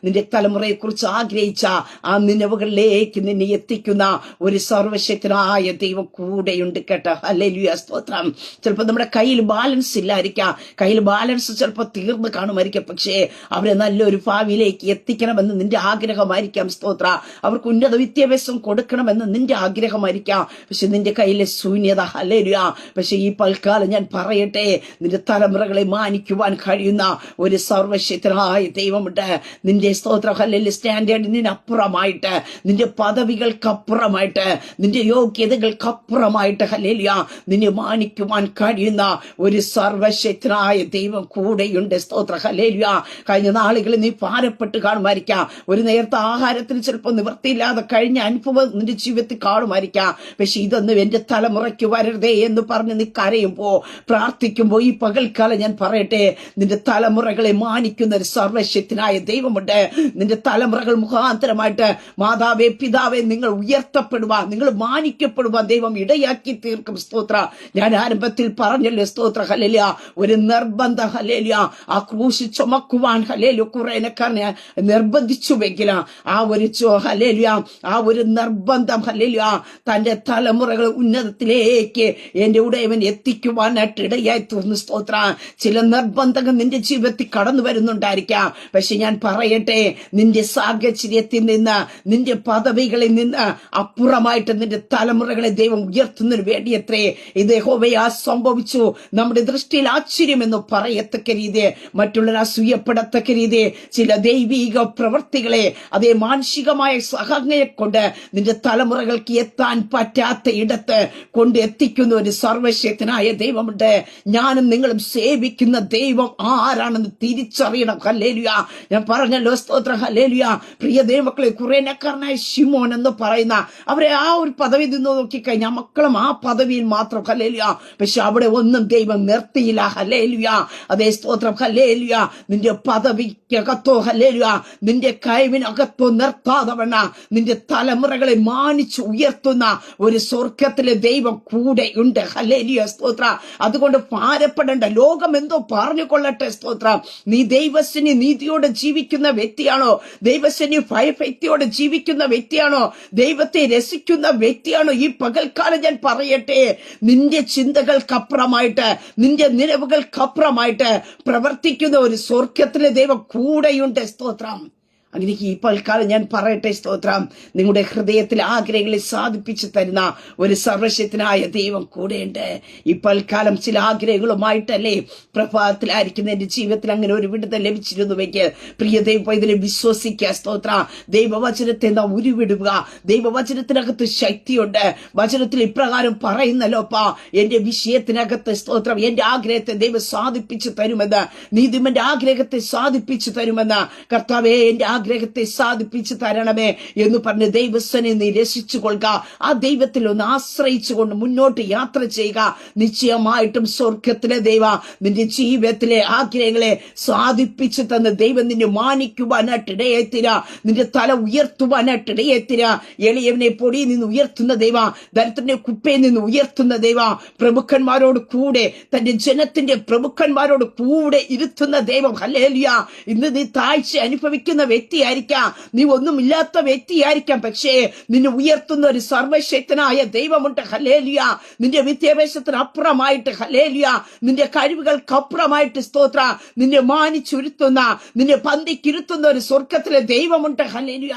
നിന്റെ തലമുറയെ കുറിച്ച് ആഗ്രഹിച്ച ആ നിലവുകളിലേക്ക് നിന്നെ എത്തിക്കുന്ന ഒരു സർവശക്തനായ ദൈവം കൂടെയുണ്ട് കേട്ടോ. ഹല്ലേലൂയ. സ്തോത്രം. ചിലപ്പോൾ നമ്മുടെ കയ്യിൽ ബാലൻസ് ഇല്ലായിരിക്കാം, കയ്യിൽ ബാലൻസ് ചിലപ്പോൾ തീർന്നു കാണുമായിരിക്കാം. പക്ഷേ അവരെ നല്ലൊരു ഭാവിയിലേക്ക് എത്തിക്കണമെന്ന് നിന്റെ ആഗ്രഹമായിരിക്കാം. സ്തോത്ര. അവർക്ക് ഉന്നത വിദ്യാഭ്യാസം കൊടുക്കണമെന്ന് നിന്റെ ആഗ്രഹമായിരിക്കാം. പക്ഷെ നിന്റെ കയ്യിലെ ശൂന്യത. ഹല്ലേലൂയ. പക്ഷെ ഈ പൽക്കാലം ഞാൻ പറയട്ടെ, നിന്റെ തലമുറകളെ മാനിക്കുവാൻ കഴിയുന്ന ഒരു സർവശക്തനായ ദൈവമുണ്ട്. നിന്റെ സ്തോത്ര ഹല്ലേലൂയ സ്റ്റാൻഡേർഡിനപ്പുറമായിട്ട്, നിന്റെ പദവികൾക്കപ്പുറമായിട്ട്, നിന്റെ യോഗ്യതകൾക്കപ്പുറമായിട്ട് ഹല്ലേലൂയ നിന്നെ മാനിക്കുവാൻ കഴിയുന്ന ഒരു സർവശക്തനായ ദൈവം കൂടെയുണ്ട്. സ്തോത്ര. ഹല്ലേലൂയ. കഴിഞ്ഞ നാളുകളിൽ നീ ഭാരപ്പെട്ട് കാണുമായിരിക്കാം. ഒരു നേരത്തെ ആഹാരത്തിന് ചിലപ്പോൾ നിവൃത്തിയില്ലാതെ കഴിഞ്ഞ അനുഭവം നിന്റെ ജീവിതത്തിൽ കാണുമായിരിക്കാം. പക്ഷെ ഇതൊന്നും എന്റെ തലമുറയ്ക്ക് വരരുതേ എന്ന് പറഞ്ഞ് നീ കരയുമ്പോ, പ്രാർത്ഥിക്കുമ്പോ, ഈ പകൽക്കാലം ഞാൻ പറയട്ടെ, നിന്റെ തലമുറകളെ മാനിക്കുന്ന ഒരു സർവശക്തനായ ദൈവമുണ്ട്. നിന്റെ തലമുറകൾ മുഖാന്തരമായിട്ട് മാതാവേ, പിതാവേ, നിങ്ങൾ ഉയർത്തപ്പെടുവാൻ, നിങ്ങൾ മാനിക്കപ്പെടുവാൻ ദൈവം ഇടയാക്കി തീർക്കും. സ്തോത്ര. ഞാൻ ആരംഭത്തിൽ പറഞ്ഞല്ലോ. സ്തോത്ര. ഹല്ലേലൂയ. ഒരു നിർബന്ധം. ഹല്ലേലൂയ. ആ ക്രൂശ് ചുമക്കുവാൻ ഹല്ലേലൂയ കുറേനക്കാരനെ നിർബന്ധിച്ചുവെങ്കിൽ ആ ഒരു ഹല്ലേലൂയ ആ ഒരു നിർബന്ധം ഹല്ലേലൂയ തന്റെ തലമുറകൾ ഉന്നതത്തിലേക്ക് എന്റെ ഉടയവൻ എത്തിക്കുവാനായിട്ട് ഇടയായി തീർന്നു. സ്തോത്ര. ചില നിർബന്ധങ്ങൾ നിന്റെ ജീവിതത്തിൽ കടന്നു വരുന്നുണ്ടായിരിക്കാം. പക്ഷെ ഞാൻ പറയട്ടെ, നിന്റെ സാഹചര്യത്തിൽ നിന്ന്, നിന്റെ പദവികളിൽ നിന്ന് അപ്പുറമായിട്ട് നിന്റെ തലമുറകളെ ദൈവം ഉയർത്തുന്നതിന് വേണ്ടിയത്രേ ഇത് യഹോവയാ സംഭവിച്ചു. നമ്മുടെ ദൃഷ്ടിയിൽ ആശ്ചര്യമെന്ന് പറയത്തക്ക രീതി, മറ്റുള്ളവർ അസൂയപ്പെടത്തക്ക രീതി ചില ദൈവിക പ്രവൃത്തികളെ, അതേ മാനുഷികമായ സഹങ്ങളെ കൊണ്ട് നിന്റെ തലമുറകൾക്ക് എത്താൻ പറ്റാത്ത ഇടത്ത് കൊണ്ട് എത്തിക്കുന്ന ഒരു സർവശക്തനായ ദൈവമുണ്ട്. ഞാനും നിങ്ങളും സേവിക്കുന്ന ദൈവം ആരാണെന്ന് തിരിച്ചറിയണം. ഹല്ലേലൂയ. ഞാൻ പറഞ്ഞല്ലോ. സ്തോത്ര. ഹല്ലേലൂയ. പ്രിയ ദൈവമക്കളെ, കുറേനക്കാരനായ ശിമോൻ എന്ന് പറയുന്ന അവരെ ആ ഒരു പദവി നിന്ന് നോക്കിക്കഴിഞ്ഞാൽ മക്കളും ആ പദവിയിൽ മാത്രം. ഹല്ലേലൂയ. പക്ഷെ അവിടെ ഒന്നും ദൈവം നിർത്തിയില്ല. ഹല്ലേലൂയ. അതേ സ്തോത്രം. ഹല്ലേലൂയ. നിന്റെ പദവിക്കകത്തോ ഹല്ലേലൂയ നിന്റെ കഴിവിനകത്തോ നിർത്താതെ വേണ്ട നിന്റെ തലമുറകളെ മാനിച്ച് ഉയർത്തുന്ന ഒരു സ്വർഗത്തിലെ ദൈവം കൂടെ ഉണ്ട്. ഹല്ലേലൂയ. സ്തോത്ര. അതുകൊണ്ട് ഭാരപ്പെടേണ്ട. ലോകം എന്തോ പറഞ്ഞു കൊള്ളട്ടെ. സ്തോത്ര. നീ ദൈവത്തിന് നീതിയോടെ ജീവിക്കുന്ന വ്യക്തിയാണോ? ദൈവത്തിന് ഭയഭക്തിയോടെ ജീവിക്കുന്ന വ്യക്തിയാണോ? ദൈവത്തെ രസിക്കുന്ന വ്യക്തിയാണോ? ഈ പകൽക്കാലം ഞാൻ പറയട്ടെ, നിന്റെ ചിന്തകൾക്കപ്പുറമായിട്ട്, നിന്റെ നിലവുകൾക്കപ്പുറമായിട്ട് പ്രവർത്തിക്കുന്ന ഒരു സ്വർഗത്തിലെ ദൈവം കൂടെയുണ്ട്. സ്തോത്രം. അങ്ങനെ ഈ പൽക്കാലം ഞാൻ പറയട്ടെ, സ്തോത്രം, നിങ്ങളുടെ ഹൃദയത്തിൽ ആഗ്രഹങ്ങളെ സാധിപ്പിച്ചു തരുന്ന ഒരു സർവശക്തനായ ദൈവം കൂടെയുണ്ട്. ഈ പൽക്കാലം ചില ആഗ്രഹങ്ങളുമായിട്ടല്ലേ പ്രഭാതത്തിലായിരിക്കുന്ന എന്റെ ജീവിതത്തിൽ അങ്ങനെ ഒരു വിടുതൽ ലഭിച്ചിരുന്നുവെങ്കിൽ പ്രിയ ദൈവം ഇതിനെ വിശ്വസിക്കുക. സ്തോത്ര, ദൈവവചനത്തെ നാം ഉരുവിടുക. ദൈവവചനത്തിനകത്ത് ശക്തിയുണ്ട്. വചനത്തിൽ ഇപ്രകാരം പറയുന്നല്ലോപ്പാ, എന്റെ വിഷയത്തിനകത്ത് സ്തോത്രം എന്റെ ആഗ്രഹത്തെ ദൈവം സാധിപ്പിച്ചു തരുമെന്ന്, നീതിമാന്റെ ആഗ്രഹത്തെ സാധിപ്പിച്ചു തരുമെന്ന്. കർത്താവേ, എന്റെ ആഗ്രഹത്തെ സാധിപ്പിച്ചു തരണമേ എന്ന് പറഞ്ഞ് ദൈവസ്ഥനെ നീ രസിച്ചു കൊള്ളുക. ആ ദൈവത്തിൽ ഒന്ന് ആശ്രയിച്ചുകൊണ്ട് മുന്നോട്ട് യാത്ര ചെയ്യുക. നിശ്ചയമായിട്ടും സ്വർഗത്തിലെ ദൈവ നിന്റെ ജീവിതത്തിലെ ആഗ്രഹങ്ങളെ സാധിപ്പിച്ചു തന്ന ദൈവം നിന്നെ മാനിക്കുവാനായിട്ടിടയെത്തിര, നിന്റെ തല ഉയർത്തുവാനായിട്ടിടയെത്തിര. എളിയവനെ പൊടിയിൽ നിന്ന് ഉയർത്തുന്ന ദൈവ, ദരിദ്രനെ കുപ്പയിൽ നിന്ന് ഉയർത്തുന്ന ദൈവ, പ്രമുഖന്മാരോട് കൂടെ തന്റെ ജനത്തിന്റെ പ്രമുഖന്മാരോട് കൂടെ ഇരുത്തുന്ന ദൈവം. ഹല്ലേലൂയ. ഇന്ന് നീ താഴ്ച അനുഭവിക്കുന്ന വ്യക്തിയായിരിക്കാം, നീ ഒന്നുമില്ലാത്ത വ്യക്തിയായിരിക്കാം, പക്ഷേ നിന്നെ ഉയർത്തുന്ന ഒരു സർവശക്തനായ ദൈവമുണ്ട്. ഹല്ലേലൂയ. നിന്റെ വിദ്യാഭ്യാസത്തിന് അപ്പുറമായിട്ട്, ഹല്ലേലൂയ, നിന്റെ കഴിവുകൾക്കപ്പുറമായിട്ട് സ്തോത്ര നിന്നെ മാനിച്ചുരുത്തുന്ന, നിന്നെ പന്തിക്കിരുത്തുന്ന ഒരു സ്വർഗത്തിലെ ദൈവമുണ്ട്. ഹല്ലേലൂയ.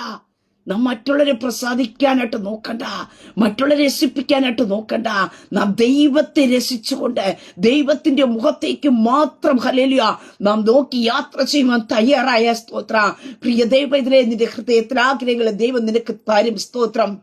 നാം മറ്റുള്ളവരെ പ്രസാദിക്കാനായിട്ട് നോക്കണ്ട, മറ്റുള്ളവരെ രസിപ്പിക്കാനായിട്ട് നോക്കണ്ട. നാം ദൈവത്തെ രസിച്ചുകൊണ്ട് ദൈവത്തിന്റെ മുഖത്തേക്ക് മാത്രം ഹല്ലേലൂയ നാം നോക്കി യാത്ര ചെയ്യുവാൻ തയ്യാറായ സ്തോത്ര. പ്രിയ ദൈവം, ഇതിലെ നിന്റെ ഹൃദയത്തിൽ ആഗ്രഹങ്ങളെ ദൈവം നിനക്ക് തരും. സ്തോത്രം,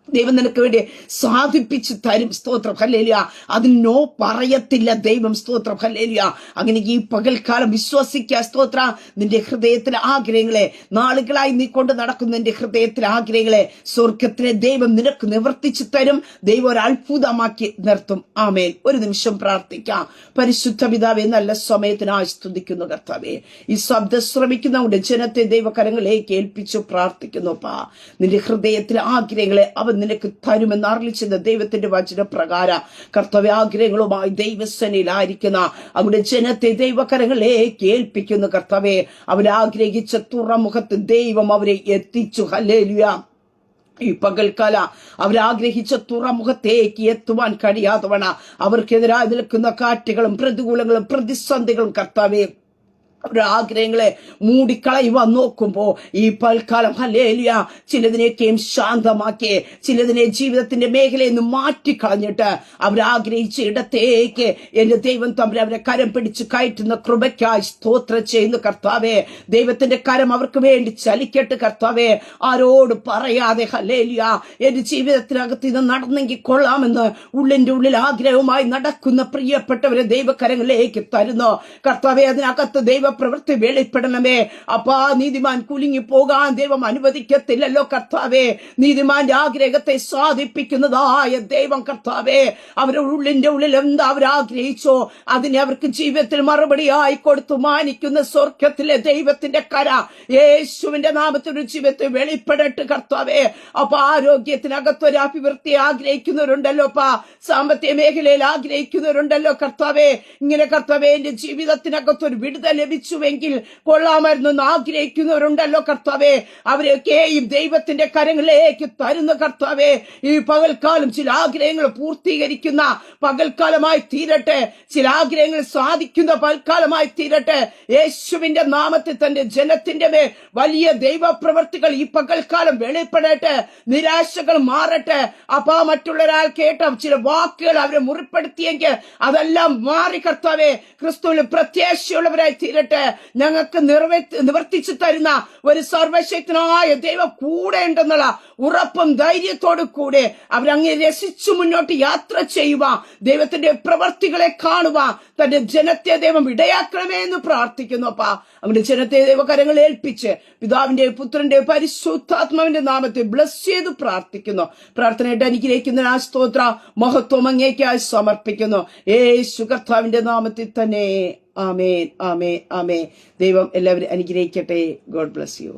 ദൈവം നിനക്ക് വേണ്ടി സാധിപ്പിച്ചു തരും. സ്തോത്രം, ഹല്ലേലൂയ. അതിന് നോ പറയത്തില്ല ദൈവം. സ്തോത്രം, ഹല്ലേലൂയ. അങ്ങനെ ഈ പകൽക്കാലം വിശ്വസിക്കുക. സ്തോത്ര, നിന്റെ ഹൃദയത്തിലെ ആഗ്രഹങ്ങളെ, നാളുകളായി നീ കൊണ്ട് നടക്കുന്ന നിന്റെ ഹൃദയത്തിലെ ആഗ്രഹങ്ങളെ സ്വർഗത്തിലെ ദൈവം നിനക്ക് നിവർത്തിച്ചു തരും. ദൈവം ഒരു അത്ഭുതമാക്കി നിർത്തും. ആമേൻ. ഒരു നിമിഷം പ്രാർത്ഥിക്കാം. പരിശുദ്ധ പിതാവേ, നല്ല സമയത്തിനായി സ്തുതിക്കുന്നു കർത്താവേ. ഈ ശബ്ദം ശ്രമിക്കുന്ന ജനത്തെ ദൈവകരങ്ങളിലേക്ക് ഏൽപ്പിച്ചു പ്രാർത്ഥിക്കുന്നുപ്പാ. നിന്റെ ഹൃദയത്തിലെ ആഗ്രഹങ്ങളെ അവൻ നിനക്ക് തരുമെന്ന് അറിയിച്ചത് ദൈവത്തിന്റെ വചനപ്രകാരം കർത്തവ്യ ആഗ്രഹങ്ങളുമായി ദൈവസേനയിലായിരിക്കുന്ന അവിടെ ജനത്തെ ദൈവകരങ്ങളിലേക്ക് ഏൽപ്പിക്കുന്നു കർത്താവേ. അവരാഗ്രഹിച്ച തുറമുഖത്ത് ദൈവം അവരെ എത്തിച്ചു. ഹല്ലേലൂയ. ഈ പകൽക്കാല അവരാഗ്രഹിച്ച തുറമുഖത്തേക്ക് എത്തുവാൻ കഴിയാത്തവണ അവർക്കെതിരായി നിൽക്കുന്ന കാറ്റുകളും പ്രതികൂലങ്ങളും പ്രതിസന്ധികളും കർത്താവേ അവരുടെ ആഗ്രഹങ്ങളെ മൂടിക്കളയുവാൻ നോക്കുമ്പോ ഈ പൽക്കാലം ഹല്ലേലൂയ ചിലതിനെയൊക്കെയും ശാന്തമാക്കി, ചിലതിനെ ജീവിതത്തിന്റെ മേഖലയിൽ നിന്ന് മാറ്റിക്കളഞ്ഞിട്ട് അവരാഗ്രഹിച്ച ഇടത്തേക്ക് എന്റെ ദൈവം തമ്മിൽ അവരെ കരം പിടിച്ച് കയറ്റുന്ന കൃപയ്ക്കായി സ്തോത്രം ചെയ്യുന്നു കർത്താവേ. ദൈവത്തിന്റെ കരം അവർക്ക് വേണ്ടി ചലിക്കട്ടെ കർത്താവേ. ആരോട് പറയാതെ ഹല്ലേലൂയ എന്റെ ജീവിതത്തിനകത്ത് ഇത് നടന്നെങ്കിൽ കൊള്ളാമെന്ന് ഉള്ളിന്റെ ഉള്ളിൽ ആഗ്രഹവുമായി നടക്കുന്ന പ്രിയപ്പെട്ടവരെ ദൈവകരങ്ങളിലേക്ക് തരുന്നു കർത്താവേ. അതിനകത്ത് ദൈവ പ്രവൃത്തി വെളിപ്പെടണമേ അപ്പാ. നീതിമാൻ കുലുങ്ങി പോകാൻ ദൈവം അനുവദിക്കത്തില്ലല്ലോ കർത്താവേ. നീതിമാന്റെ ആഗ്രഹത്തെ സാധിപ്പിക്കുന്നതായ ദൈവം കർത്താവേ, അവരുടെ ഉള്ളിന്റെ ഉള്ളിൽ എന്താ അവരാഗ്രഹിച്ചോ അതിനെ അവർക്ക് ജീവിതത്തിൽ മറുപടിയായി കൊടുത്തു മാനിക്കുന്ന സ്വർഗത്തിലെ ദൈവത്തിന്റെ കര യേശുവിന്റെ നാമത്തിൽ ജീവിതത്തിൽ വെളിപ്പെടട്ടെ കർത്താവേ. അപ്പൊ ആരോഗ്യത്തിനകത്തൊരു അഭിവൃദ്ധി ആഗ്രഹിക്കുന്നവരുണ്ടല്ലോ അപ്പാ, സാമ്പത്തിക മേഖലയിൽ ആഗ്രഹിക്കുന്നവരുണ്ടല്ലോ കർത്താവേ. ഇങ്ങനെ കർത്താവേ എന്റെ ജീവിതത്തിനകത്തൊരു വിടുതൽ ലഭിച്ചുവെങ്കിൽ കൊള്ളാമായിരുന്നു ആഗ്രഹിക്കുന്നവരുണ്ടല്ലോ കർത്താവേ. അവരെയൊക്കെയും ദൈവത്തിന്റെ കരങ്ങളിലേക്ക് തരുന്ന കർത്താവേ. ഈ പകൽക്കാലം ചില ആഗ്രഹങ്ങൾ പൂർത്തീകരിക്കുന്ന പകൽക്കാലമായി തീരട്ടെ, ചില ആഗ്രഹങ്ങൾ സാധിക്കുന്ന പകൽക്കാലമായി തീരട്ടെ. യേശുവിന്റെ നാമത്തിൽ തന്റെ ജനത്തിന്റെ മേൽ വലിയ ദൈവപ്രവർത്തികൾ ഈ പകൽക്കാലം വെളിപ്പെടട്ടെ. നിരാശകൾ മാറട്ടെ അപ്പാ. മറ്റുള്ളൊരാൾ കേട്ട ചില വാക്കുകൾ അവരെ മുറിപ്പെടുത്തിയെങ്കിൽ അതെല്ലാം മാറി കർത്താവേ ക്രിസ്തുവിൽ പ്രത്യാശയുള്ളവരായി തീരട്ടെ. ഞങ്ങൾക്ക് നിവർത്തിച്ചു തരുന്ന ഒരു സർവശക്തനായ ദൈവം കൂടെ ഉണ്ടെന്നുള്ള ഉറപ്പും ധൈര്യത്തോടു കൂടെ അവരങ്ങ് രസിച്ചു മുന്നോട്ട് യാത്ര ചെയ്യുക, ദൈവത്തിന്റെ പ്രവർത്തികളെ കാണുക. തന്റെ ജനത്തെ ദൈവം ഇടയാക്കണമേ എന്ന് പ്രാർത്ഥിക്കുന്നു അപ്പാ. അവന്റെ ജനത്തെ ദൈവകരങ്ങൾ ഏൽപ്പിച്ച് പിതാവിന്റെ പുത്രന്റെ പരിശുദ്ധാത്മാവിന്റെ നാമത്തെ ബ്ലസ് ചെയ്ത് പ്രാർത്ഥിക്കുന്നു. പ്രാർത്ഥനയായിട്ട് അനുഗ്രഹിക്കുന്ന ആ സ്തോത്ര മഹത്വം അങ്ങേക്കായി സമർപ്പിക്കുന്നു യേശു കർത്താവിന്റെ നാമത്തിൽ തന്നെ. ആമേൻ, ആമേൻ, ആമേൻ. ദൈവം എല്ലാവരും അനുഗ്രഹിക്കട്ടെ. God bless you.